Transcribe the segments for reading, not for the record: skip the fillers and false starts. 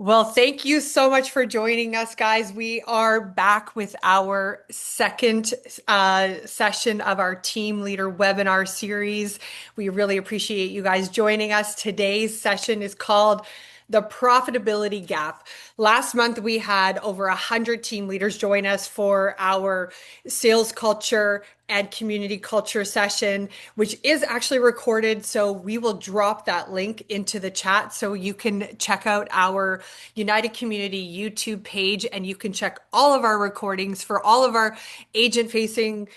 Well, thank you so much for joining us, guys. We are back with our second session of our Team Leader webinar series. We really appreciate you guys joining us. Today's session is called the Profitability Gap. Last month, we had over 100 team leaders join us for our sales culture and community culture session, which is actually recorded. So we will drop that link into the chat so you can check out our United Community YouTube page and you can check all of our recordings for all of our agent facing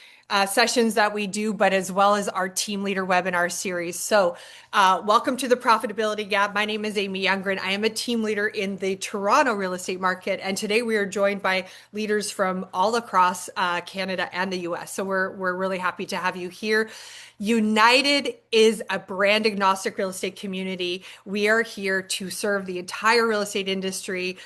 sessions that we do, but as well as our team leader webinar series. So welcome to the Profitability Gap. My name is Amy Youngren. I am a team leader in the Toronto real estate market. And today we are joined by leaders from all across Canada and the US. So we're really happy to have you here. United is a brand agnostic real estate community. We are here to serve the entire real estate industry,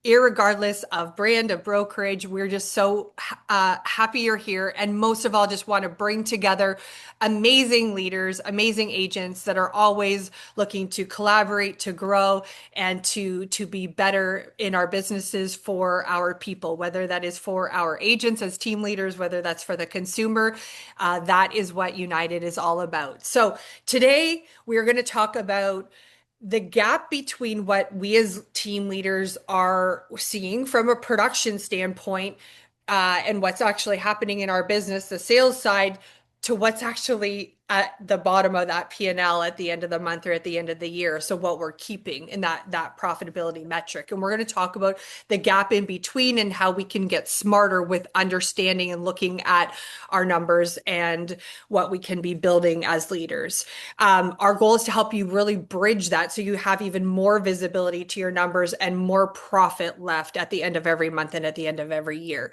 irregardless of brand, of brokerage. We're just so happy you're here. And most of all, just want to bring together amazing leaders, amazing agents that are always looking to collaborate, to grow, and to be better in our businesses for our people, whether that is for our agents as team leaders, whether that's for the consumer. That is what United is all about. So today we are going to talk about the gap between what we as team leaders are seeing from a production standpoint and what's actually happening in our business, the sales side, to what's actually at the bottom of that P&L at the end of the month or at the end of the year. So what we're keeping in that profitability metric. And we're going to talk about the gap in between and how we can get smarter with understanding and looking at our numbers and what we can be building as leaders. Our goal is to help you really bridge that so you have even more visibility to your numbers and more profit left at the end of every month and at the end of every year.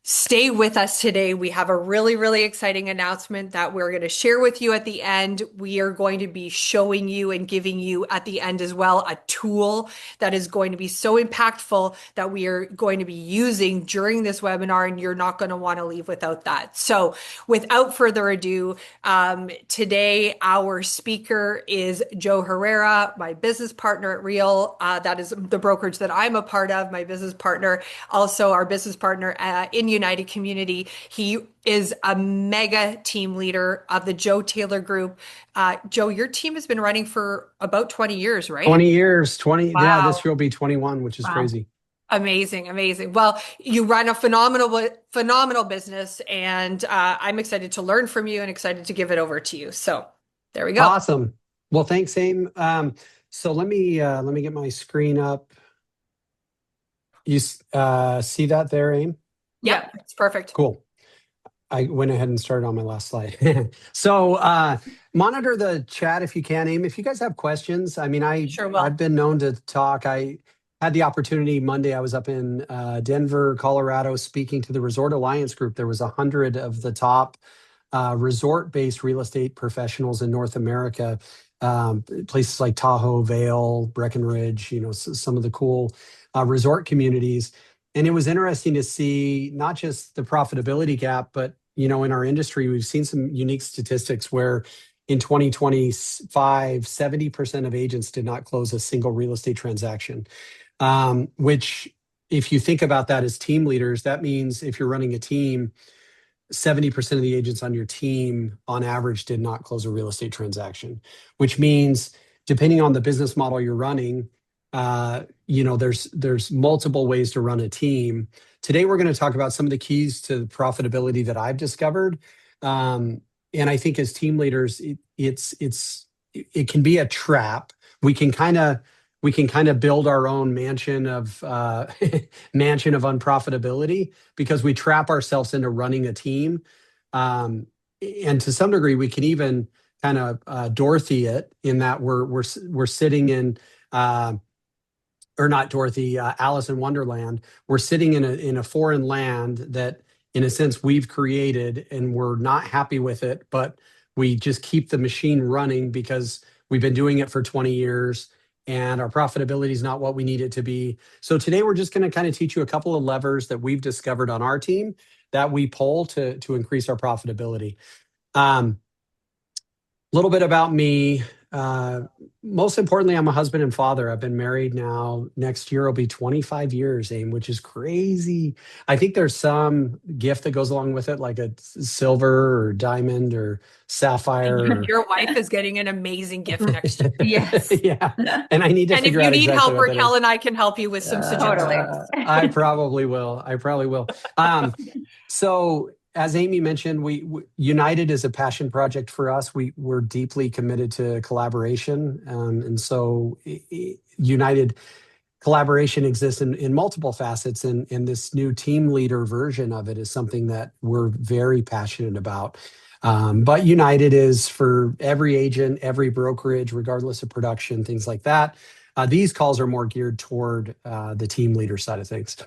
Stay with us today. We have a really, really exciting announcement that we're going to share with you at the end. We are going to be showing you and giving you at the end as well a tool that is going to be so impactful that we are going to be using during this webinar, and you're not going to want to leave without that. So without further ado, today our speaker is Joe Herrera, my business partner at Real. That is the brokerage that I'm a part of, my business partner, also our business partner in United Community. He is a mega team leader of the Joe Taylor Group. Joe, your team has been running for about 20 years, right? 20 years, 20. Yeah, Wow. this year will be 21, which is Wow. crazy. Amazing, amazing. Well, you run a phenomenal business, and I'm excited to learn from you and excited to give it over to you. So there we go. Awesome. Well, thanks, Aim. So let me get my screen up. You see that there, Aim? Yeah, it's perfect. Cool. I went ahead and started on my last slide. So monitor the chat if you can, Aim. If you guys have questions, I mean, Sure will. I've been known to talk. I had the opportunity Monday. I was up in Denver, Colorado, speaking to the Resort Alliance Group. There was 100 of the top resort-based real estate professionals in North America. Places like Tahoe, Vail, Breckenridge, some of the cool resort communities. And it was interesting to see not just the profitability gap, but in our industry, we've seen some unique statistics where in 2025, 70% of agents did not close a single real estate transaction. Which, if you think about that as team leaders, that means if you're running a team, 70% of the agents on your team on average did not close a real estate transaction, which means depending on the business model you're running, there's multiple ways to run a team. Today, we're going to talk about some of the keys to profitability that I've discovered. And I think as team leaders, it can be a trap. We can kind of build our own mansion of unprofitability because we trap ourselves into running a team. And to some degree, we can even kind of Dorothy it in that we're sitting in or not Dorothy, Alice in Wonderland. We're sitting in a foreign land that, in a sense, we've created, and we're not happy with it, but we just keep the machine running because we've been doing it for 20 years, and our profitability is not what we need it to be. So today, we're just going to kind of teach you a couple of levers that we've discovered on our team that we pull to increase our profitability. Little bit about me. Most importantly, I'm a husband and father. I've been married now. Next year will be 25 years, Aim, which is crazy. I think there's some gift that goes along with it, like a silver or diamond or sapphire. Your wife is getting an amazing gift next year. Yes. Yeah. And I need to And if figure you out need exactly help, what that Raquel is. and I can help you with some Totally. suggestions. I probably will. I probably will. So as Amy mentioned, United is a passion project for us. We're deeply committed to collaboration, and so United collaboration exists in multiple facets, and this new team leader version of it is something that we're very passionate about. But United is for every agent, every brokerage, regardless of production, things like that. These calls are more geared toward the team leader side of things.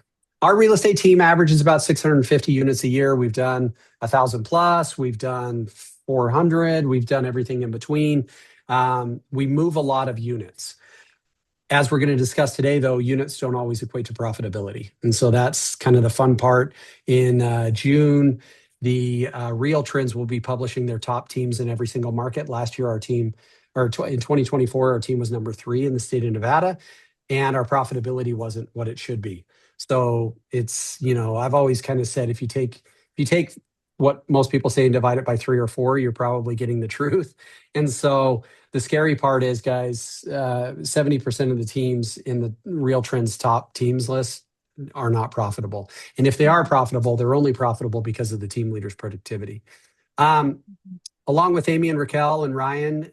Our real estate team averages about 650 units a year. We've done 1,000 plus. We've done 400. We've done everything in between. We move a lot of units. As we're going to discuss today, though, units don't always equate to profitability. And so that's kind of the fun part. In June, the Real Trends will be publishing their top teams in every single market. Last year, our team, in 2024, our team was number 3 in the state of Nevada, and our profitability wasn't what it should be. So it's, I've always kind of said, if you take what most people say and divide it by 3 or 4, you're probably getting the truth. And so the scary part is, guys, 70% of the teams in the Real Trends top teams list are not profitable. And if they are profitable, they're only profitable because of the team leader's productivity. Along with Amy and Raquel and Ryan,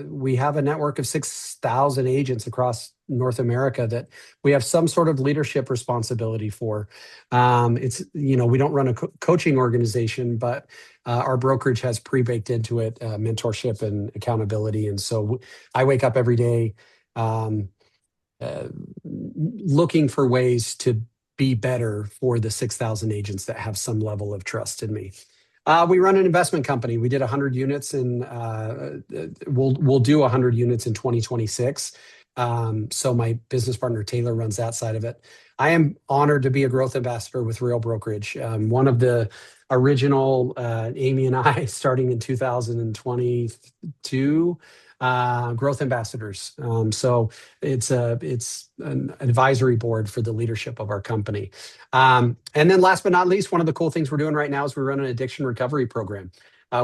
we have a network of 6,000 agents across North America that we have some sort of leadership responsibility for. We don't run a coaching organization, but our brokerage has pre-baked into it mentorship and accountability. And so I wake up every day looking for ways to be better for the 6,000 agents that have some level of trust in me. We run an investment company. We did 100 units and we'll do 100 units in 2026. So my business partner, Taylor, runs that side of it. I am honored to be a growth ambassador with Real Brokerage. One of the original, Amy and I, starting in 2022, growth ambassadors. So it's an advisory board for the leadership of our company. And then last but not least, one of the cool things we're doing right now is we run an addiction recovery program.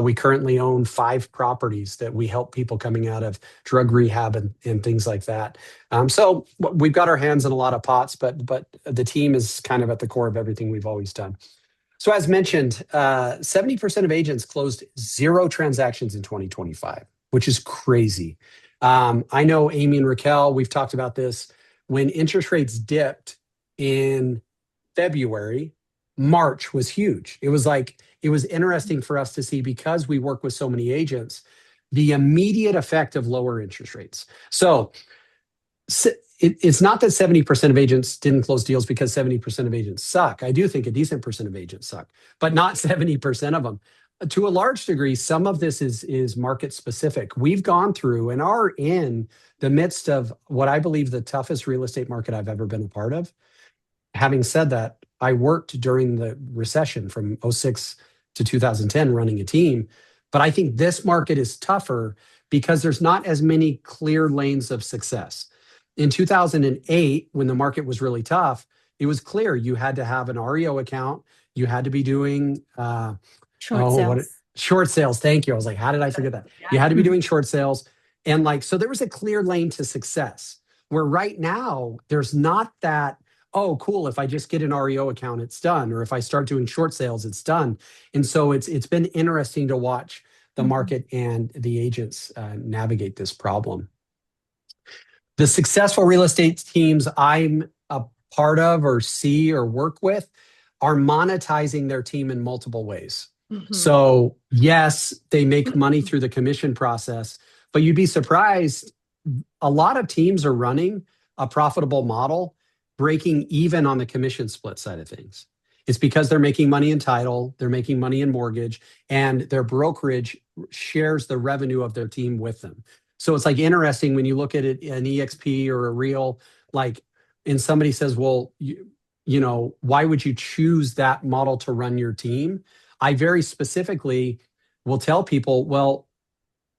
We currently own 5 properties that we help people coming out of drug rehab and things like that. So we've got our hands in a lot of pots, but the team is kind of at the core of everything we've always done. So as mentioned, 70% of agents closed 0 transactions in 2025, which is crazy. I know Amy and Raquel, we've talked about this. When interest rates dipped in February, March was huge. It was interesting for us to see, because we work with so many agents, the immediate effect of lower interest rates. So it's not that 70% of agents didn't close deals because 70% of agents suck. I do think a decent percent of agents suck, but not 70% of them. To a large degree, some of this is market specific. We've gone through and are in the midst of what I believe the toughest real estate market I've ever been a part of. Having said that, I worked during the recession from 2006 to 2010 running a team, but I think this market is tougher because there's not as many clear lanes of success. In 2008, when the market was really tough, it was clear you had to have an REO account. You had to be doing short sales. Thank you. I was like, how did I forget that? Yeah. You had to be doing short sales. And so there was a clear lane to success, where right now there's not that, oh, cool, if I just get an REO account, it's done. Or if I start doing short sales, it's done. And so it's been interesting to watch the market and the agents navigate this problem. The successful real estate teams I'm a part of or see or work with are monetizing their team in multiple ways. So yes, they make money through the commission process, but you'd be surprised. A lot of teams are running a profitable model, breaking even on the commission split side of things. It's because they're making money in title, they're making money in mortgage, and their brokerage shares the revenue of their team with them. So it's interesting when you look at it, an EXP or a Real, and somebody says, well, why would you choose that model to run your team? I very specifically will tell people, well,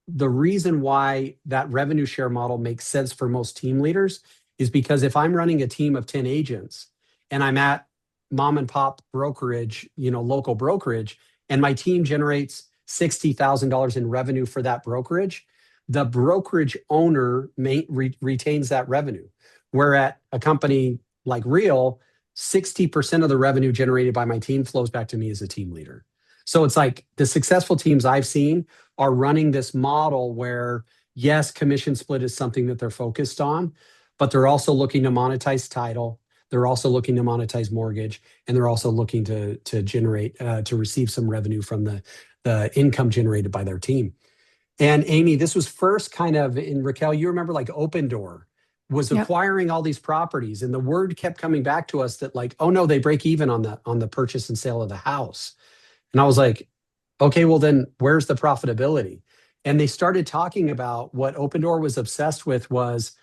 the reason why that revenue share model makes sense for most team leaders is because if I'm running a team of 10 agents and I'm at mom and pop brokerage, local brokerage, and my team generates $60,000 in revenue for that brokerage, the brokerage owner retains that revenue. Where at a company like Real, 60% of the revenue generated by my team flows back to me as a team leader. So it's like the successful teams I've seen are running this model where, yes, commission split is something that they're focused on, but they're also looking to monetize title. They're also looking to monetize mortgage, and they're also looking to generate to receive some revenue from the income generated by their team. And Amy, this was first kind of in Raquel. You remember like Open Door was Yep. acquiring all these properties, and the word kept coming back to us that like, oh no, they break even on the purchase and sale of the house. And I was like, okay, well then where's the profitability? And they started talking about what Open Door was obsessed with was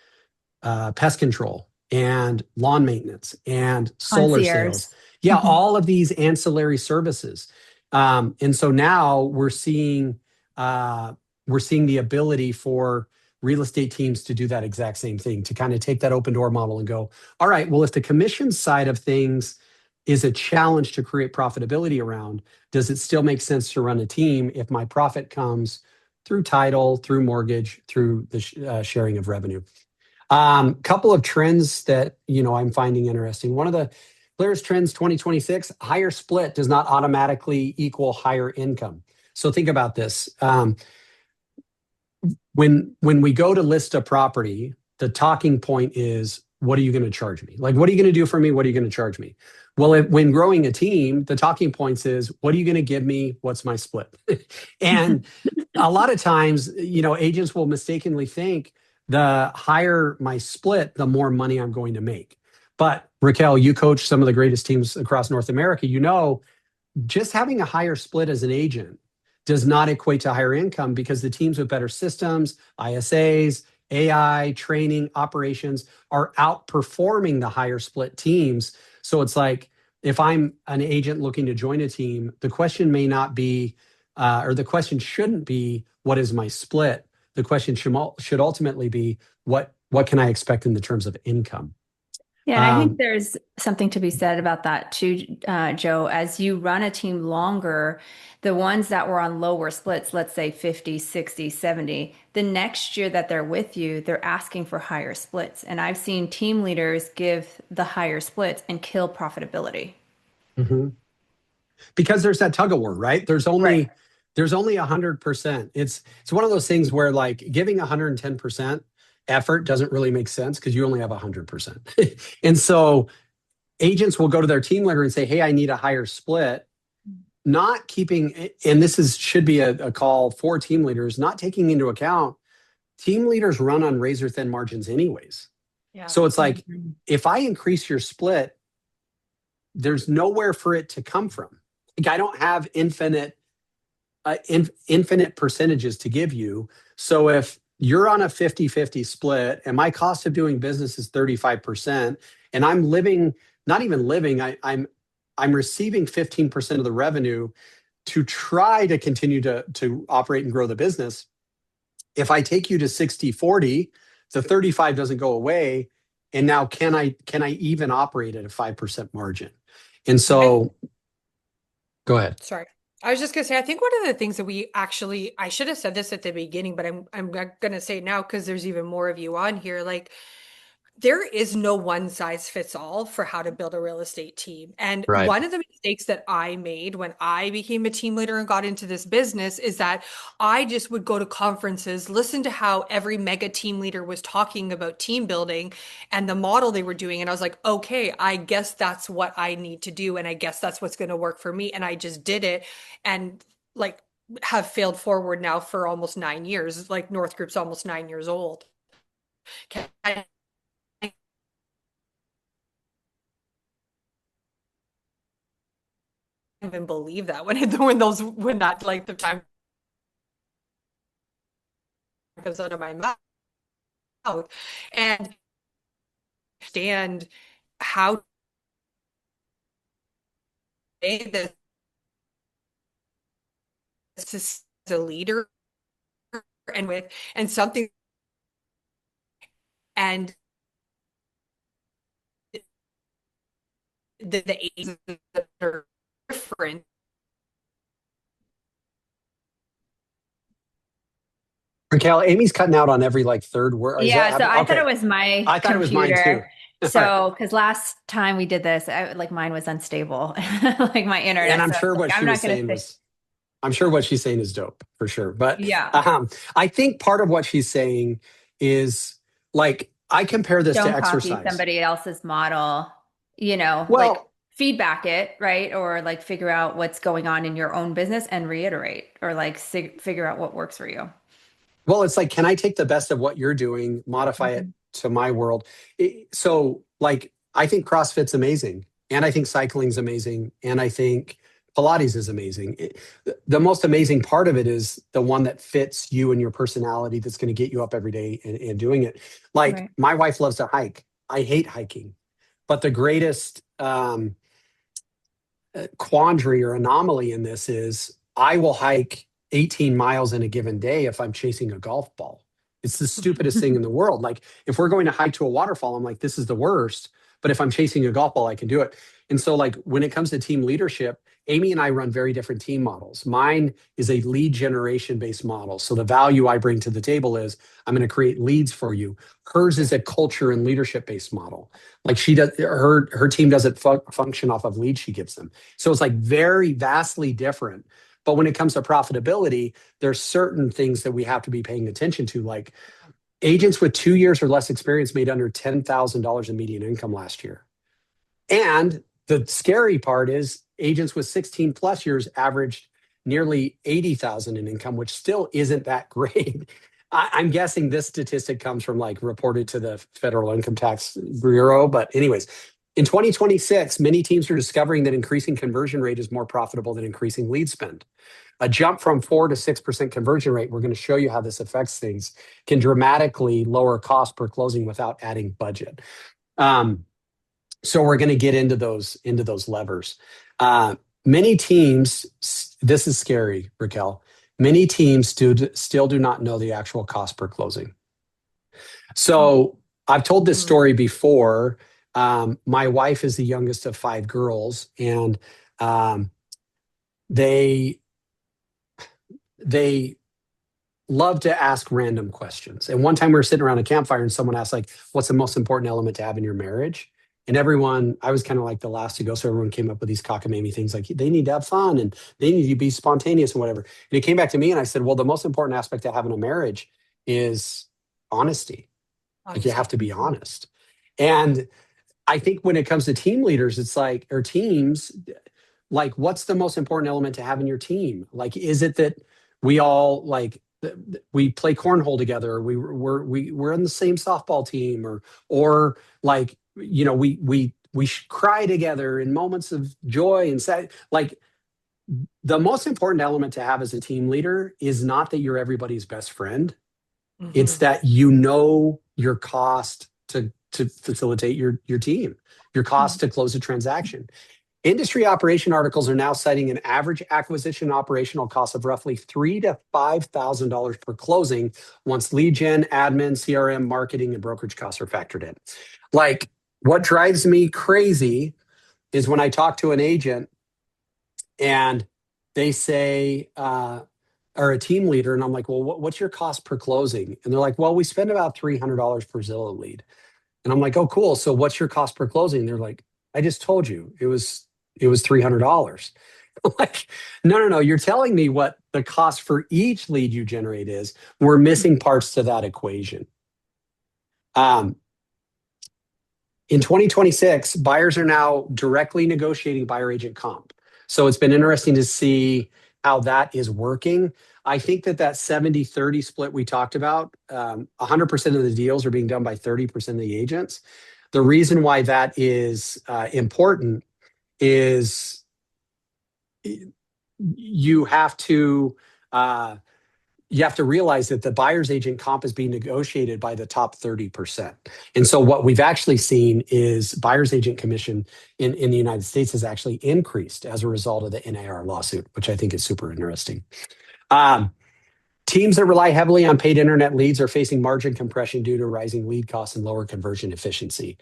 pest control and lawn maintenance and solar Concierge. sales. Yeah, Mhm. all of these ancillary services. And so now we're seeing the ability for real estate teams to do that exact same thing, to kind of take that Open Door model and go, all right, well, if the commission side of things is a challenge to create profitability around, does it still make sense to run a team if my profit comes through title, through mortgage, through the sharing of revenue? Couple of trends that I'm finding interesting. One of the clearest trends 2026, higher split does not automatically equal higher income. So think about this. When we go to list a property, the talking point is, what are you going to charge me? Like, what are you going to do for me? What are you going to charge me? Well, when growing a team, the talking points is, what are you going to give me? What's my split? And a lot of times, agents will mistakenly think the higher my split, the more money I'm going to make. But Raquel, you coach some of the greatest teams across North America. Just having a higher split as an agent does not equate to higher income, because the teams with better systems, ISAs, AI, training, operations are outperforming the higher split teams. So it's like, if I'm an agent looking to join a team, the question may not be, or the question shouldn't be, what is my split? The question should ultimately be, what can I expect in the terms of income? Yeah, and I think Um, there's something to be said about that too, Joe. As you run a team longer, the ones that were on lower splits, let's say 50, 60, 70, the next year that they're with you, they're asking for higher splits. And I've seen team leaders give the higher splits and kill profitability. mhm. Because there's that tug of war, right? Right. There's only 100%. It's one of those things where like giving 110% effort doesn't really make sense because you only have 100%. And so agents will go to their team leader and say, hey, I need a higher split, not keeping, and this is should be a call for team leaders, not taking into account team leaders run on razor thin margins anyways. Yeah. So it's like, Mhm. if I increase your split, there's nowhere for it to come from. Like, I don't have infinite percentages to give you. So if you're on a 50-50 split and my cost of doing business is 35%, and I'm living, not even living, I'm receiving 15% of the revenue to try to continue to operate and grow the business. If I take you to 60-40, the 35 doesn't go away. And now can I even operate at a 5% margin? And I so go ahead. Sorry. I was just gonna say, I think one of the things that I should have said this at the beginning, but I'm gonna say it now because there's even more of you on here. Like, there is no one size fits all for how to build a real estate team. And Right. one of the mistakes that I made when I became a team leader and got into this business is that I just would go to conferences, listen to how every mega team leader was talking about team building and the model they were doing. And I was like, okay, I guess that's what I need to do. And I guess that's what's going to work for me. And I just did it. And like, have failed forward now for almost 9 years. Like, North Group's almost 9 years old. I even believe that when that length of time comes out of my mouth, and understand how this is as a leader and with, and something, and the ages that are different. Raquel, Amy's cutting out on every like third word. Is that Yeah, so happening? I thought Okay. it was my I thought it was mine too. computer. All right. So, because last time we did this, like mine was unstable, like my And internet. I'm So I was sure like, what I'm she was not going to saying say, was, I'm sure what she's saying is dope for sure. But yeah, I think part of what she's saying is like, I compare this to don't copy exercise. somebody else's model, like Well, feedback it, right? Or like figure out what's going on in your own business and reiterate, or like figure out what works for you. Well, it's like, can I take the best of what you're doing, modify it Mhm. to my world? So, like, I think CrossFit's amazing, and I think cycling's amazing, and I think Pilates is amazing. The most amazing part of it is the one that fits you and your personality that's going to get you up every day and doing it. Like, Right. my wife loves to hike. I hate hiking, but the greatest quandary or anomaly in this is I will hike 18 miles in a given day if I'm chasing a golf ball. It's the stupidest thing in the world. Like if we're going to hike to a waterfall, I'm like, this is the worst. But if I'm chasing a golf ball, I can do it. And so, like, when it comes to team leadership, Amy and I run very different team models. Mine is a lead generation based model. So the value I bring to the table is I'm going to create leads for you. Hers is a culture and leadership based model. Like she does, her team doesn't function off of leads she gives them. So it's like very vastly different. But when it comes to profitability, there's certain things that we have to be paying attention to. Like agents with 2 years or less experience made under $10,000 in median income last year. And the scary part is agents with 16 plus years averaged nearly 80,000 in income, which still isn't that great. I'm guessing this statistic comes from like reported to the Federal Income Tax Bureau. But anyways, in 2026, many teams are discovering that increasing conversion rate is more profitable than increasing lead spend. A jump from 4 to 6% conversion rate, we're going to show you how this affects things, can dramatically lower cost per closing without adding budget. So we're going to get into those levers. Many teams, this is scary, Raquel. Many teams still do not know the actual cost per closing. So I've told this story before. My wife is the youngest of 5 girls, and they they love to ask random questions. And one time we were sitting around a campfire, and someone asked, like, "What's the most important element to have in your marriage?" And everyone, I was kind of like the last to go, so everyone came up with these cockamamie things like they need to have fun and they need to be spontaneous and whatever. And it came back to me, and I said, "Well, the most important aspect to having a marriage is honesty. Like you have to be honest." And I think when it comes to team leaders, it's like, or teams, like, what's the most important element to have in your team? Like, is it that we all like we play cornhole together, we're in the same softball team, or like we cry together in moments of joy and sad. Like the most important element to have as a team leader is not that you're everybody's best friend. It's that you know your cost to facilitate your team, your cost to close a transaction. Industry operation articles are now citing an average acquisition operational cost of roughly $3,000 to $5,000 per closing once lead gen, admin, CRM, marketing, and brokerage costs are factored in. Like, what drives me crazy is when I talk to an agent and they say, or a team leader, and I'm like, well, what's your cost per closing? And they're like, well, we spend about $300 per Zillow lead. And I'm like, oh, cool. So what's your cost per closing? They're like, I just told you it was $300. I'm like, no. You're telling me what the cost for each lead you generate is. We're missing parts to that equation. In 2026, buyers are now directly negotiating buyer agent comp. So it's been interesting to see how that is working. I think that 70-30 split we talked about, 100% of the deals are being done by 30% of the agents. The reason why that is important is you have to realize that the buyer's agent comp is being negotiated by the top 30%. And so what we've actually seen is buyer's agent commission in the United States has actually increased as a result of the NAR lawsuit, which I think is super interesting. Teams that rely heavily on paid internet leads are facing margin compression due to rising lead costs and lower conversion efficiency.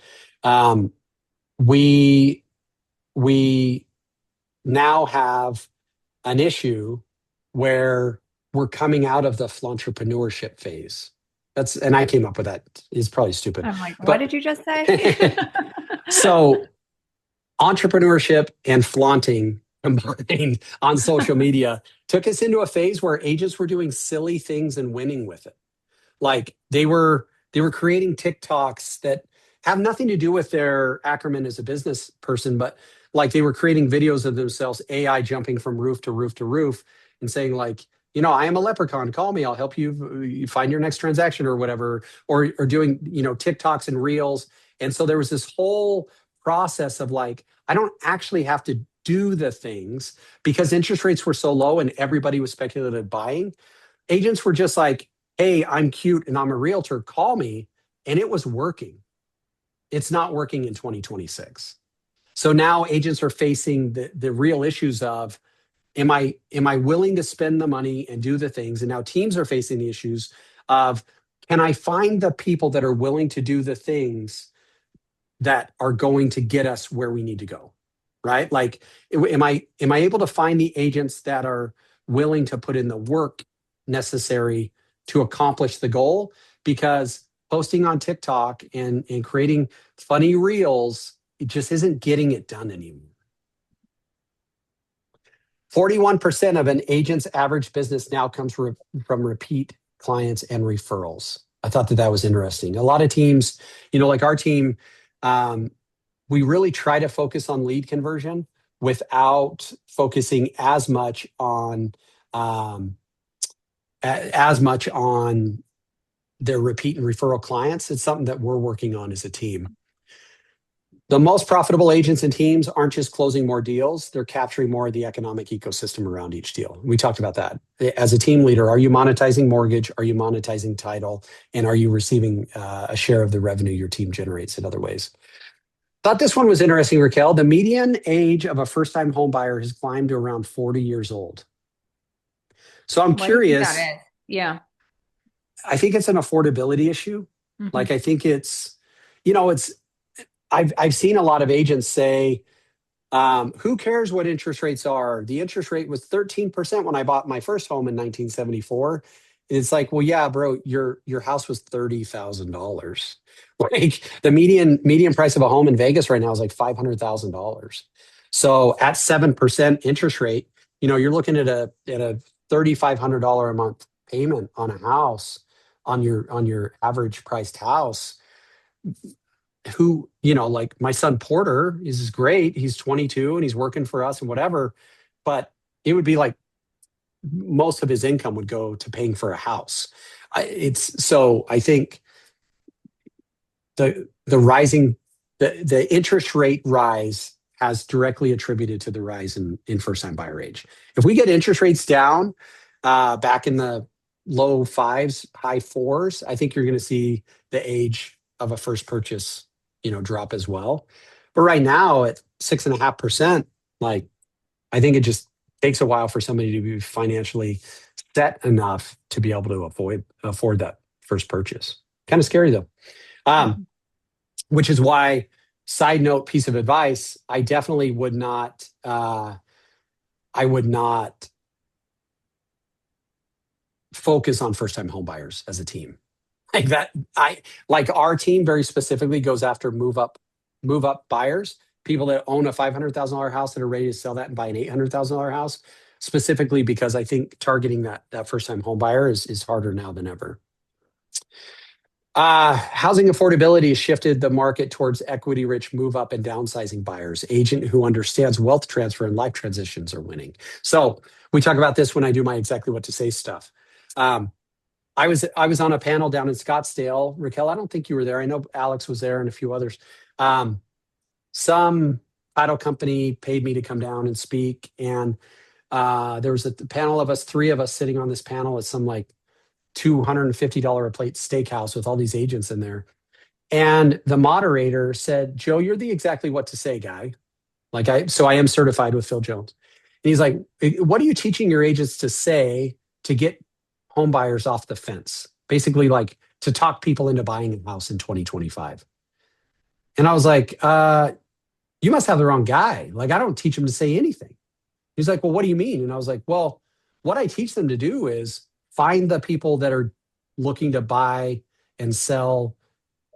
We we now have an issue where we're coming out of the entrepreneurship phase. And I came up with that. It's probably stupid. I'm like, what did you just say? So entrepreneurship and flaunting combined on social media took us into a phase where agents were doing silly things and winning with it. Like they were creating TikToks that have nothing to do with their acumen as a business person, but like they were creating videos of themselves, AI jumping from roof to roof to roof and saying like, I am a leprechaun, call me, I'll help you find your next transaction or whatever, or doing, TikToks and reels. And so there was this whole process of like, I don't actually have to do the things because interest rates were so low and everybody was speculative buying. Agents were just like, hey, I'm cute and I'm a realtor, call me. And it was working. It's not working in 2026. So now agents are facing the real issues of, am I willing to spend the money and do the things? And now teams are facing the issues of, can I find the people that are willing to do the things that are going to get us where we need to go, right? Like, am I able to find the agents that are willing to put in the work necessary to accomplish the goal? Because posting on TikTok and creating funny reels, it just isn't getting it done anymore. 41% of an agent's average business now comes from repeat clients and referrals. I thought that was interesting. A lot of teams, like our team, we really try to focus on lead conversion without focusing as much on their repeat and referral clients. It's something that we're working on as a team. The most profitable agents and teams aren't just closing more deals, they're capturing more of the economic ecosystem around each deal. We talked about that. As a team leader, are you monetizing mortgage? Are you monetizing title? And are you receiving a share of the revenue your team generates in other ways? Thought this one was interesting, Raquel. The median age of a first-time home buyer has climbed to around 40 years old. So I'm curious. What do you think that is? Yeah. I think it's an affordability issue. Mm-hmm. Like I think it's, I've seen a lot of agents say, who cares what interest rates are? The interest rate was 13% when I bought my first home in 1974. And it's like, well, yeah, bro, your house was $30,000. Like the median price of a home in Vegas right now is like $500,000. So at 7% interest rate, you're looking at a $3,500 a month payment on a house, on your average priced house. Who, like my son Porter is great. He's 22 and he's working for us and whatever, but it would be like most of his income would go to paying for a house. So I think the interest rate rise has directly attributed to the rise in first time buyer age. If we get interest rates down back in the low fives, high fours, I think you're going to see the age of a first purchase drop as well. But right now at 6.5%, like I think it just takes a while for somebody to be financially set enough to be able to afford that first purchase. Kind of scary though. Which is why, side note piece of advice, I definitely would not focus on first time home buyers as a team. Like that, our team very specifically goes after move up buyers, people that own a $500,000 house that are ready to sell that and buy an $800,000 house, specifically because I think targeting that first time home buyer is harder now than ever. Housing affordability has shifted the market towards equity rich move up and downsizing buyers. Agent who understands wealth transfer and life transitions are winning. So we talk about this when I do my exactly what to say stuff. I was on a panel down in Scottsdale. Raquel, I don't think you were there. I know Alex was there and a few others. Some title company paid me to come down and speak. And there was a panel of us, three of us sitting on this panel at some like $250 a plate steakhouse with all these agents in there. And the moderator said, Joe, you're the exactly what to say guy. So I am certified with Phil Jones. And he's like, what are you teaching your agents to say to get home buyers off the fence, basically like to talk people into buying a house in 2025. And I was like, you must have the wrong guy. Like, I don't teach them to say anything. He's like, well, what do you mean? And I was like, well, what I teach them to do is find the people that are looking to buy and sell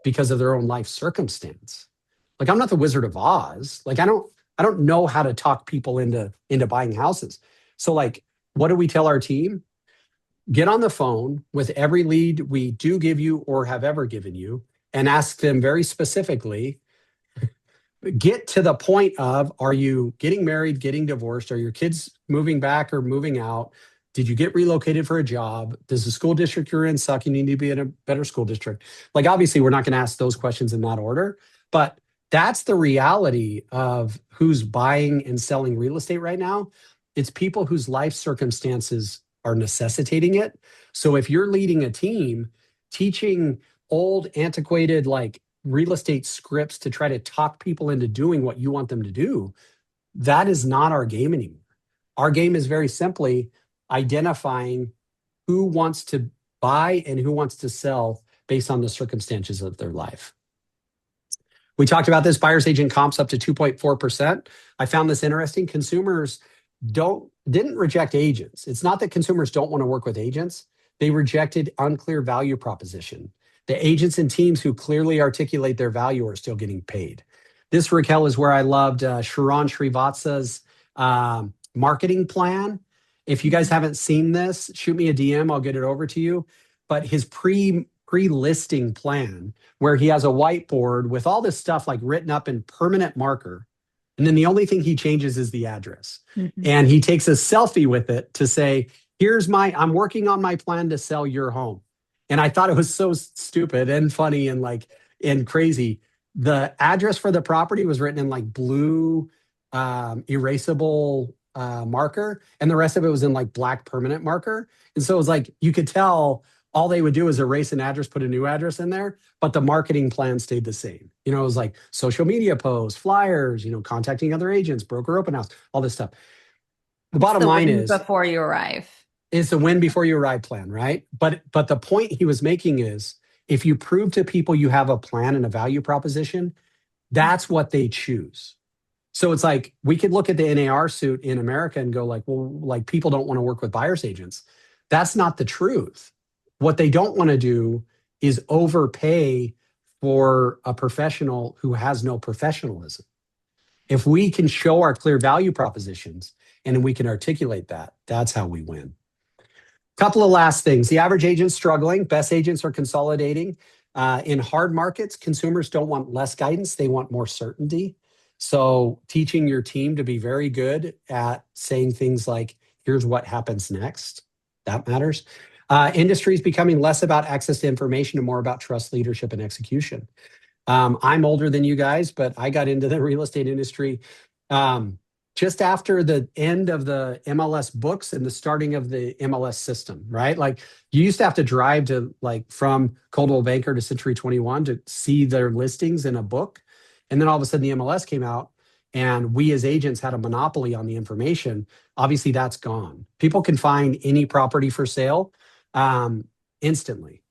because of their own life circumstance. Like, I'm not the Wizard of Oz. Like, I don't know how to talk people into buying houses. So like, what do we tell our team? Get on the phone with every lead we do give you or have ever given you and ask them very specifically, get to the point of, are you getting married, getting divorced? Are your kids moving back or moving out? Did you get relocated for a job? Does the school district you're in suck? You need to be in a better school district. Like, obviously, we're not going to ask those questions in that order, but that's the reality of who's buying and selling real estate right now. It's people whose life circumstances are necessitating it. So if you're leading a team, teaching old, antiquated, like real estate scripts to try to talk people into doing what you want them to do, that is not our game anymore. Our game is very simply identifying who wants to buy and who wants to sell based on the circumstances of their life. We talked about this, buyer's agent comps up to 2.4%. I found this interesting. Consumers didn't reject agents. It's not that consumers don't want to work with agents. They rejected unclear value proposition. The agents and teams who clearly articulate their value are still getting paid. This, Raquel, is where I loved Sharon Srivatsa's marketing plan. If you guys haven't seen this, shoot me a DM. I'll get it over to you. But his pre-listing plan, where he has a whiteboard with all this stuff like written up in permanent marker. And then the only thing he changes is the address. Mm-hmm. And he takes a selfie with it to say, I'm working on my plan to sell your home. And I thought it was so stupid and funny and crazy. The address for the property was written in like blue erasable marker, and the rest of it was in like black permanent marker. And so it was like, you could tell all they would do is erase an address, put a new address in there, but the marketing plan stayed the same. It was like social media posts, flyers, contacting other agents, broker open house, all this stuff. The bottom line is, before you arrive. It's a win before you arrive plan, right? But the point he was making is, if you prove to people you have a plan and a value proposition, that's what they choose. So it's like, we could look at the NAR suit in America and go like, well, like, people don't want to work with buyer's agents. That's not the truth. What they don't want to do is overpay for a professional who has no professionalism. If we can show our clear value propositions and we can articulate that, that's how we win. Couple of last things. The average agent's struggling. Best agents are consolidating. In hard markets, consumers don't want less guidance. They want more certainty. So teaching your team to be very good at saying things like, here's what happens next, that matters. Industry is becoming less about access to information and more about trust, leadership, and execution. I'm older than you guys, but I got into the real estate industry just after the end of the MLS books and the starting of the MLS system, right? Like, you used to have to drive to from Coldwell Banker to Century 21 to see their listings in a book. And then all of a sudden the MLS came out and we as agents had a monopoly on the information. Obviously that's gone. People can find any property for sale instantly.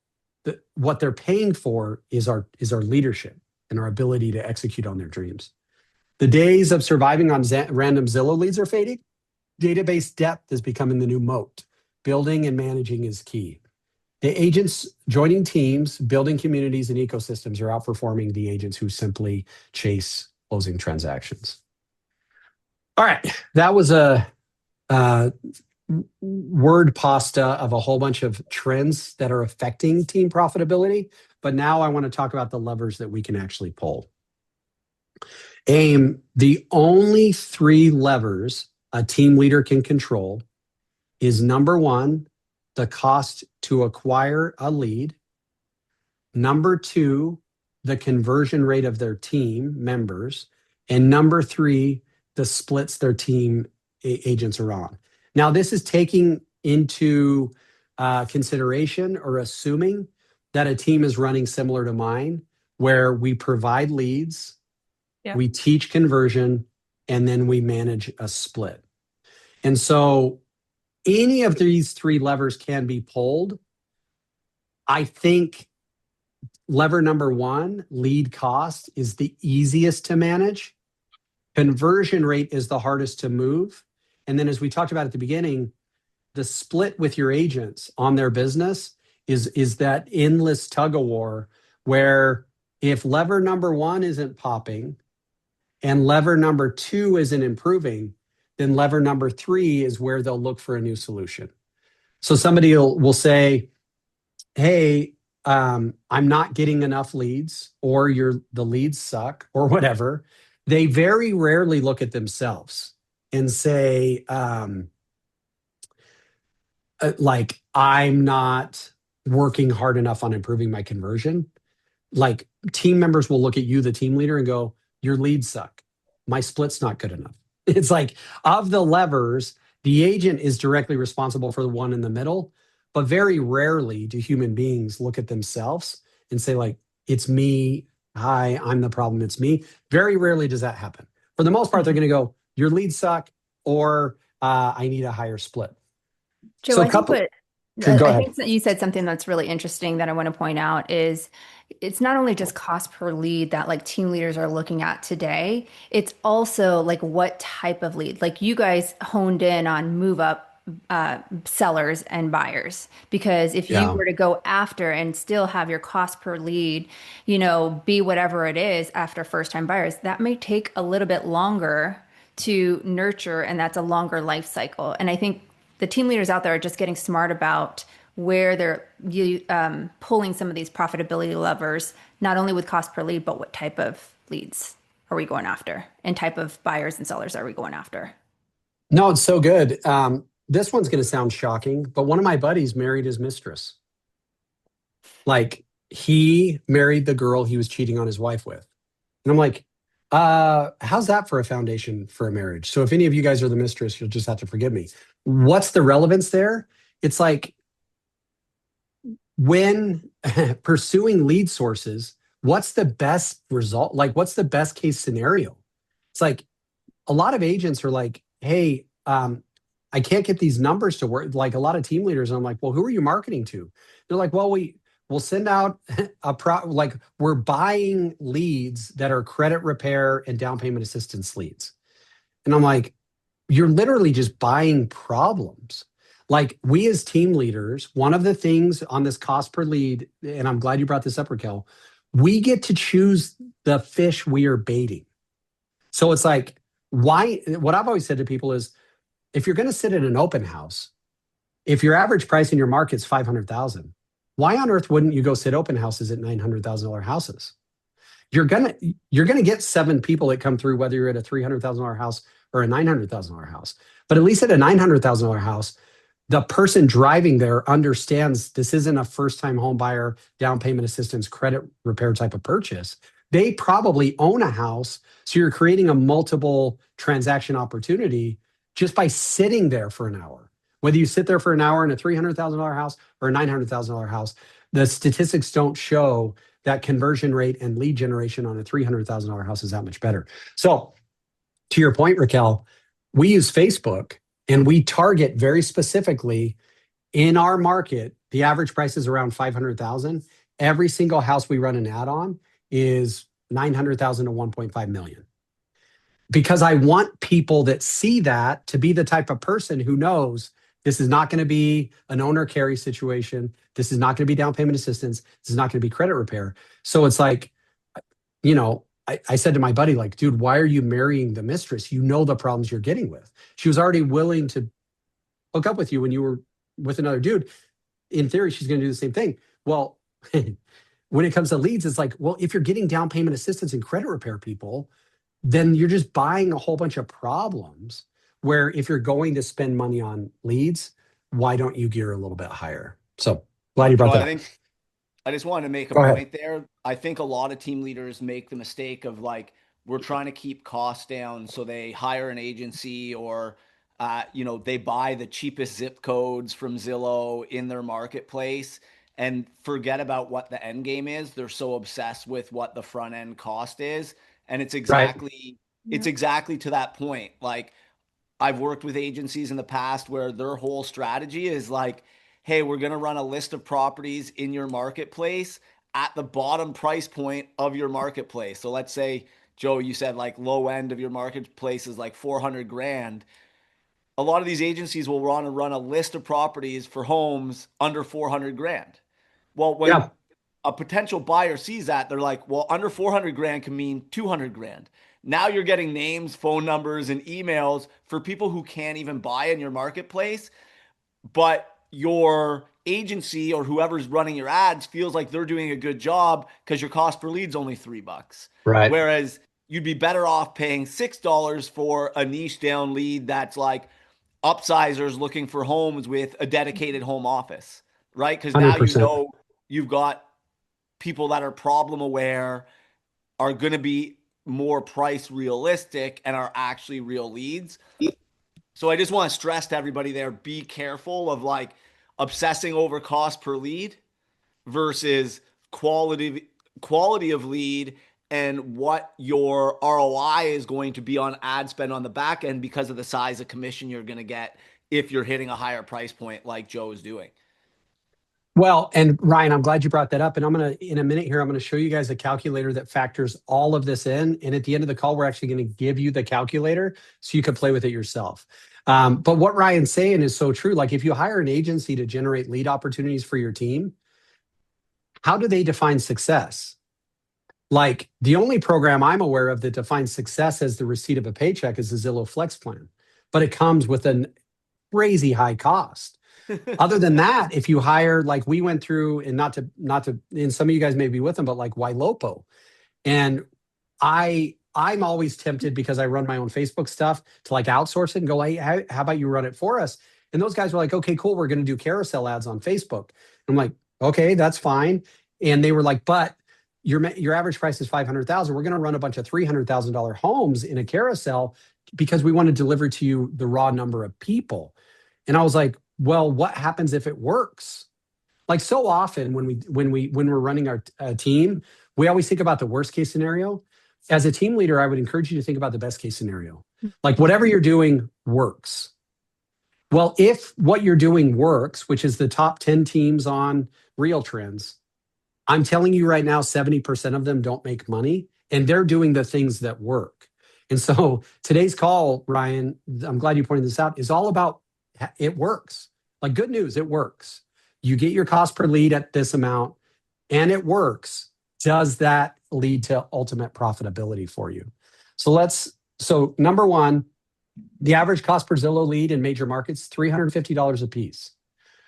What they're paying for is our leadership and our ability to execute on their dreams. The days of surviving on random Zillow leads are fading. Database depth is becoming the new moat. Building and managing is key. The agents joining teams, building communities and ecosystems are outperforming the agents who simply chase closing transactions. All right, that was a word pasta of a whole bunch of trends that are affecting team profitability. But now I want to talk about the levers that we can actually pull. The only 3 levers a team leader can control is, number 1, the cost to acquire a lead. Number 2, the conversion rate of their team members. And number 3, the splits their team agents are on. Now, this is taking into consideration or assuming that a team is running similar to mine, where we provide leads, we teach conversion, and then we manage a split. And so any of these three levers can be pulled. I think lever number one, lead cost, is the easiest to manage. Conversion rate is the hardest to move. And then, as we talked about at the beginning, the split with your agents on their business is that endless tug of war where if lever number one isn't popping and lever number two isn't improving, then lever number three is where they'll look for a new solution. So somebody will say, hey, I'm not getting enough leads, or the leads suck, or whatever. They very rarely look at themselves and say, like, I'm not working hard enough on improving my conversion. Like, team members will look at you, the team leader, and go, your leads suck. My split's not good enough. It's like, of the levers, the agent is directly responsible for the one in the middle, but very rarely do human beings look at themselves and say, like, it's me. Hi, I'm the problem. It's me. Very rarely does that happen. For the most part, they're going to go, your leads suck, or I need a higher split. Joe, So a I think couple, what go I ahead. think that you said something that's really interesting that I want to point out is it's not only just cost per lead that like team leaders are looking at today, it's also like what type of lead. Like you guys honed in on move up sellers and buyers because if you Yeah. were to go after and still have your cost per lead, be whatever it is after first time buyers, that may take a little bit longer to nurture and that's a longer life cycle. And I think the team leaders out there are just getting smart about where they're pulling some of these profitability levers, not only with cost per lead, but what type of leads are we going after and type of buyers and sellers are we going after? No, it's so good. This one's going to sound shocking, but one of my buddies married his mistress. Like, he married the girl he was cheating on his wife with. And I'm like, how's that for a foundation for a marriage? So if any of you guys are the mistress, you'll just have to forgive me. What's the relevance there? It's like, when pursuing lead sources, what's the best result? Like, what's the best case scenario? It's like, a lot of agents are like, hey, I can't get these numbers to work. Like, a lot of team leaders, I'm like, well, who are you marketing to? They're like, well, we'll send out like, we're buying leads that are credit repair and down payment assistance leads. And I'm like, you're literally just buying problems. Like, we as team leaders, one of the things on this cost per lead, and I'm glad you brought this up, Raquel, we get to choose the fish we are baiting. So it's like, what I've always said to people is, if you're going to sit at an open house, if your average price in your market's 500,000, why on earth wouldn't you go sit open houses at $900,000 houses? You're gonna get 7 people that come through, whether you're at a $300,000 house or a $900,000 house. But at least at a $900,000 house, the person driving there understands this isn't a first-time home buyer, down payment assistance, credit repair type of purchase. They probably own a house, so you're creating a multiple transaction opportunity just by sitting there for an hour. Whether you sit there for an hour in a $300,000 house or a $900,000 house, the statistics don't show that conversion rate and lead generation on a $300,000 house is that much better. So, to your point, Raquel, we use Facebook and we target very specifically in our market. The average price is around 500,000. Every single house we run an ad on is 900,000 to 1.5 million. Because I want people that see that to be the type of person who knows this is not going to be an owner carry situation. This is not going to be down payment assistance. This is not going to be credit repair. So it's like, I said to my buddy, like, dude, why are you marrying the mistress? You know the problems you're getting with. She was already willing to hook up with you when you were with another dude. In theory, she's going to do the same thing. Well, when it comes to leads, it's like, well, if you're getting down payment assistance and credit repair people, then you're just buying a whole bunch of problems. Where if you're going to spend money on leads, why don't you gear a little bit higher? So glad you brought Well, that I up. think I just wanted to make a Go ahead. point there. I think a lot of team leaders make the mistake of like, we're trying to keep costs down. So they hire an agency or, they buy the cheapest zip codes from Zillow in their marketplace and forget about what the end game is. They're so obsessed with what the front end cost is. And Right. it's exactly to that point. Like, I've worked with agencies in the past where their whole strategy is like, hey, we're going to run a list of properties in your marketplace at the bottom price point of your marketplace. So let's say, Joe, you said like low end of your marketplace is like 400 grand. A lot of these agencies will want to run a list of properties for homes under 400 grand. Well, when Yeah, a potential buyer sees that, they're like, well, under 400 grand can mean 200 grand. Now you're getting names, phone numbers, and emails for people who can't even buy in your marketplace, but your agency or whoever's running your ads feels like they're doing a good job because your cost per lead's only $3. right. Whereas you'd be better off paying $6 for a niche down lead that's like upsizers looking for homes with a dedicated home office, right? Because now you 100%. know you've got people that are problem aware, are going to be more price realistic, and are actually real leads. So I just want to stress to everybody there, be careful of like obsessing over cost per lead versus quality of lead and what your ROI is going to be on ad spend on the back end because of the size of commission you're going to get if you're hitting a higher price point like Joe is doing. Well, and Ryan, I'm glad you brought that up. And in a minute here, I'm going to show you guys a calculator that factors all of this in. And at the end of the call, we're actually going to give you the calculator so you can play with it yourself. But what Ryan's saying is so true. Like if you hire an agency to generate lead opportunities for your team, how do they define success? Like the only program I'm aware of that defines success as the receipt of a paycheck is the Zillow Flex plan, but it comes with a crazy high cost. Other than that, if you hire, like we went through, and not to, and some of you guys may be with them, but like Ylopo, and I'm always tempted because I run my own Facebook stuff to like outsource it and go, hey, how about you run it for us? And those guys were like, okay, cool, we're going to do carousel ads on Facebook. I'm like, okay, that's fine. And they were like, but your average price is 500,000. We're going to run a bunch of $300,000 homes in a carousel because we want to deliver to you the raw number of people. And I was like, well, what happens if it works? Like so often when we're running our team, we always think about the worst case scenario. As a team leader, I would encourage you to think about the best case scenario. Like whatever you're doing works. Well, if what you're doing works, which is the top 10 teams on Real Trends, I'm telling you right now, 70% of them don't make money and they're doing the things that work. And so today's call, Ryan, I'm glad you pointed this out, is all about it works. Like good news, it works. You get your cost per lead at this amount and it works. Does that lead to ultimate profitability for you? So number one, the average cost per Zillow lead in major markets, $350 a piece.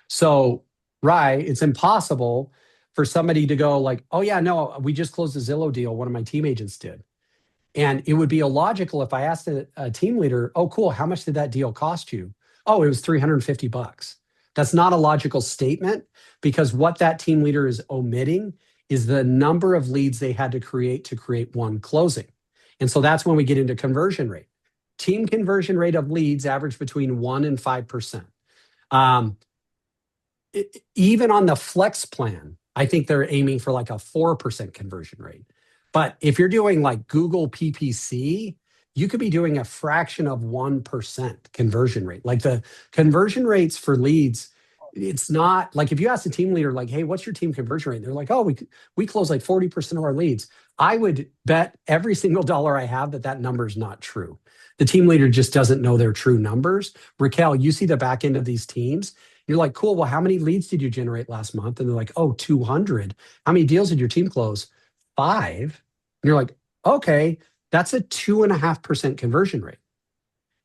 So, right, it's impossible for somebody to go like, oh yeah, no, we just closed a Zillow deal. One of my team agents did. And it would be illogical if I asked a team leader, oh, cool, how much did that deal cost you? Oh, it was $350. That's not a logical statement because what that team leader is omitting is the number of leads they had to create one closing. And so that's when we get into conversion rate. Team conversion rate of leads average between 1 and 5%. Even on the flex plan, I think they're aiming for like a 4% conversion rate. But if you're doing like Google PPC, you could be doing a fraction of 1% conversion rate. Like the conversion rates for leads, it's not like if you ask the team leader, like, hey, what's your team conversion rate? They're like, oh, we close like 40% of our leads. I would bet every single dollar I have that number is not true. The team leader just doesn't know their true numbers. Raquel, you see the back end of these teams. You're like, cool, well, how many leads did you generate last month? And they're like, oh, 200. How many deals did your team close? 5. And you're like, okay, that's a 2.5% conversion rate.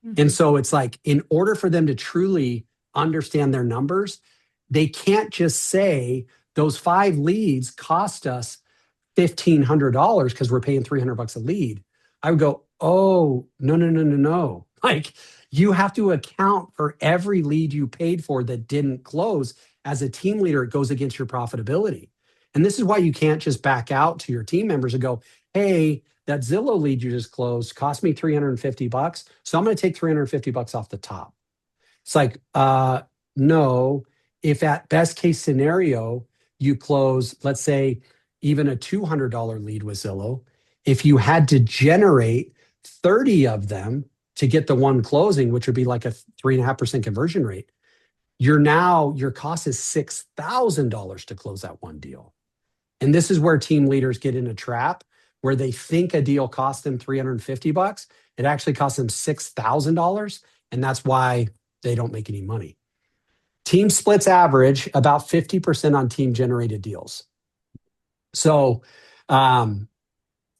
Mm-hmm. And so it's like, in order for them to truly understand their numbers, they can't just say those 5 leads cost us $1,500 because we're paying $300 a lead. I would go, oh, no. Like you have to account for every lead you paid for that didn't close. As a team leader, it goes against your profitability. And this is why you can't just back out to your team members and go, hey, that Zillow lead you just closed cost me $350. So I'm going to take $350 off the top. It's like, no, if at best case scenario, you close, let's say, even a $200 lead with Zillow, if you had to generate 30 of them to get the one closing, which would be like a 3.5% conversion rate, your cost is $6,000 to close that one deal. And this is where team leaders get in a trap where they think a deal costs them $350. It actually costs them $6,000. And that's why they don't make any money. Team splits average about 50% on team generated deals. So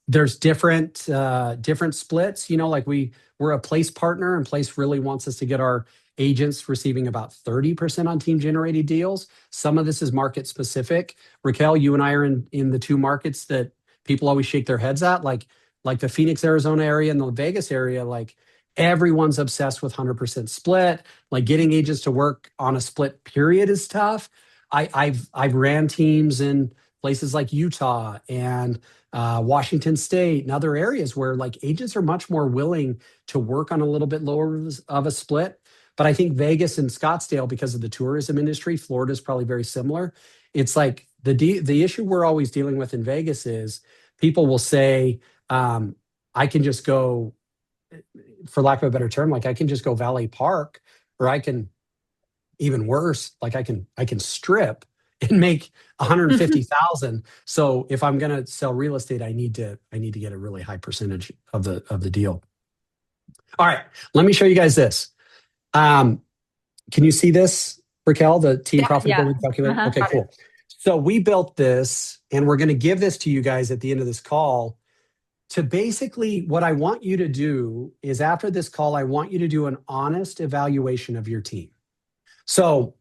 there's different splits, like we're a Place partner, and Place really wants us to get our agents receiving about 30% on team generated deals. Some of this is market specific. Raquel, you and I are in the two markets that people always shake their heads at, like the Phoenix, Arizona area and the Vegas area. Like everyone's obsessed with 100% split. Like getting agents to work on a split period is tough. I've ran teams in places like Utah and Washington State and other areas where like agents are much more willing to work on a little bit lower of a split. But I think Vegas and Scottsdale, because of the tourism industry, Florida is probably very similar. It's like the issue we're always dealing with in Vegas is people will say, I can just go, for lack of a better term, like I can just go valet park, or I can, even worse, like I can strip and make 150,000. So if I'm going to sell real estate, I need to get a really high percentage of the deal. All right, let me show you guys this. Can you see this, Raquel, the Team Profitability Calculator? Okay, cool. So we built this, and we're going to give this to you guys at the end of this call. To basically, what I want you to do is, after this call, I want you to do an honest evaluation of your team. So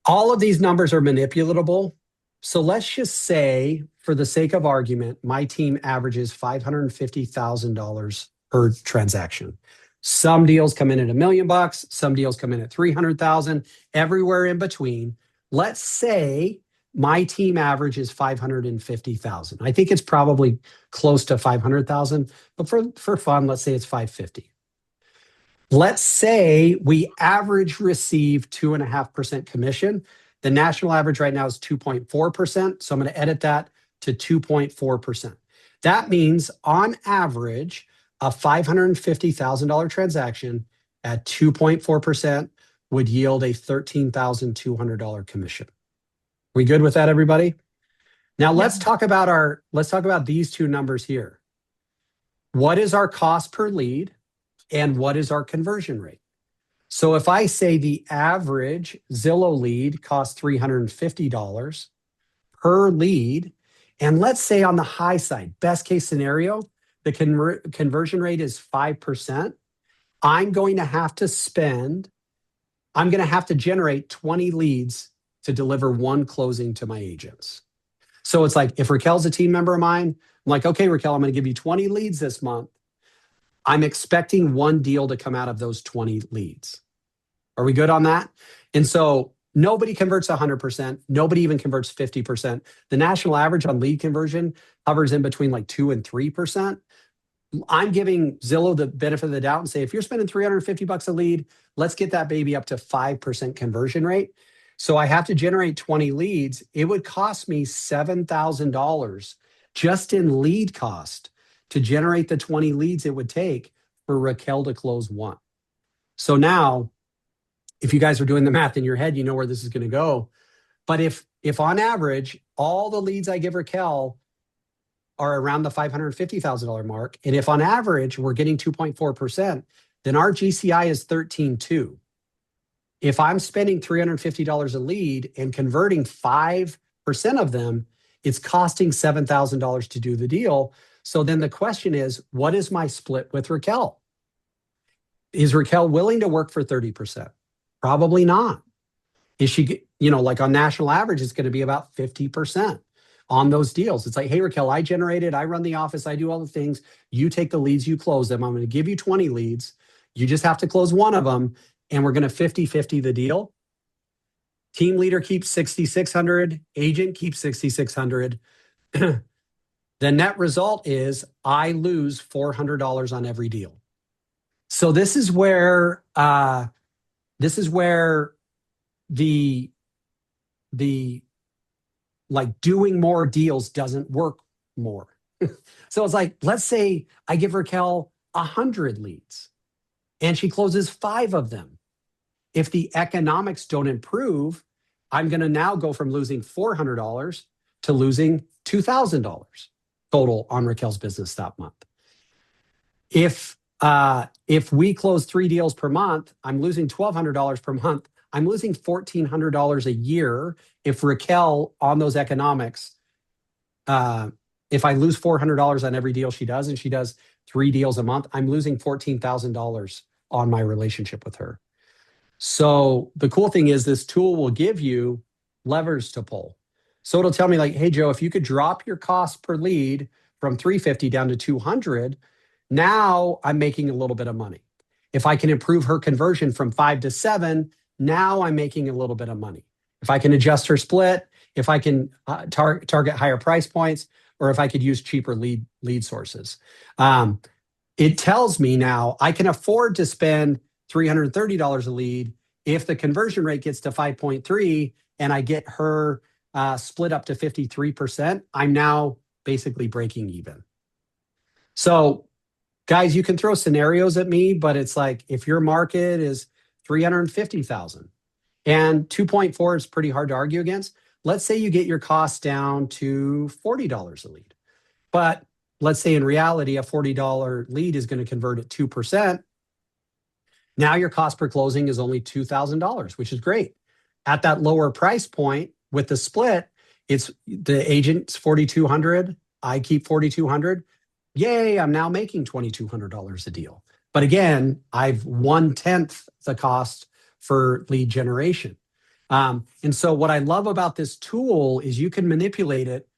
all of these numbers are manipulatable. So let's just say, for the sake of argument, my team averages $550,000 per transaction. Some deals come in at $1 million, some deals come in at 300,000, everywhere in between. Let's say my team average is 550,000. I think it's probably close to 500,000, but for fun, let's say it's 550. Let's say we average receive 2.5% commission. The national average right now is 2.4%. So I'm going to edit that to 2.4%. That means on average, a $550,000 transaction at 2.4% would yield a $13,200 commission. We good with that, everybody? Now let's talk about these two numbers here. What is our cost per lead and what is our conversion rate? So if I say the average Zillow lead costs $350 per lead, and let's say on the high side, best case scenario, the conversion rate is 5%, I'm going to have to generate 20 leads to deliver one closing to my agents. So it's like, if Raquel's a team member of mine, I'm like, okay, Raquel, I'm going to give you 20 leads this month. I'm expecting one deal to come out of those 20 leads. Are we good on that? And so nobody converts 100%. Nobody even converts 50%. The national average on lead conversion hovers in between like 2 and 3%. I'm giving Zillow the benefit of the doubt and say, if you're spending $350 a lead, let's get that baby up to 5% conversion rate. So I have to generate 20 leads. It would cost me $7,000 just in lead cost to generate the 20 leads it would take for Raquel to close one. So now, if you guys are doing the math in your head, you know where this is going to go. But if on average, all the leads I give Raquel are around the $550,000 mark, and if on average we're getting 2.4%, then our GCI is 13.2. If I'm spending $350 a lead and converting 5% of them, it's costing $7,000 to do the deal. So then the question is, what is my split with Raquel? Is Raquel willing to work for 30%? Probably not. Is she, like on national average, it's going to be about 50% on those deals. It's like, hey, Raquel, I run the office, I do all the things. You take the leads, you close them. I'm going to give you 20 leads. You just have to close one of them, and we're going to 50-50 the deal. Team leader keeps 6,600, agent keeps 6,600. The net result is I lose $400 on every deal. So this is where the like doing more deals doesn't work more. So it's like, let's say I give Raquel 100 leads and she closes 5 of them. If the economics don't improve, I'm going to now go from losing $400 to losing $2,000 total on Raquel's business that month. If we close 3 deals per month, I'm losing $1,200 per month. I'm losing $1,400 a year. If Raquel on those economics, if I lose $400 on every deal she does, and she does 3 deals a month, I'm losing $14,000 on my relationship with her. So the cool thing is this tool will give you levers to pull. So it'll tell me like, hey, Joe, if you could drop your cost per lead from 350 down to 200, now I'm making a little bit of money. If I can improve her conversion from 5 to 7, now I'm making a little bit of money. If I can adjust her split, if I can target higher price points, or if I could use cheaper lead sources. It tells me now I can afford to spend $330 a lead if the conversion rate gets to 5.3 and I get her split up to 53%. I'm now basically breaking even. So guys, you can throw scenarios at me, but it's like if your market is 350,000 and 2.4 is pretty hard to argue against. Let's say you get your costs down to $40 a lead. But let's say in reality, a $40 lead is going to convert at 2%. Now your cost per closing is only $2,000, which is great. At that lower price point with the split, it's the agent's $4,200. I keep $4,200. Yay, I'm now making $2,200 a deal. But again, I've 1/10 the cost for lead generation. And so what I love about this tool is you can manipulate it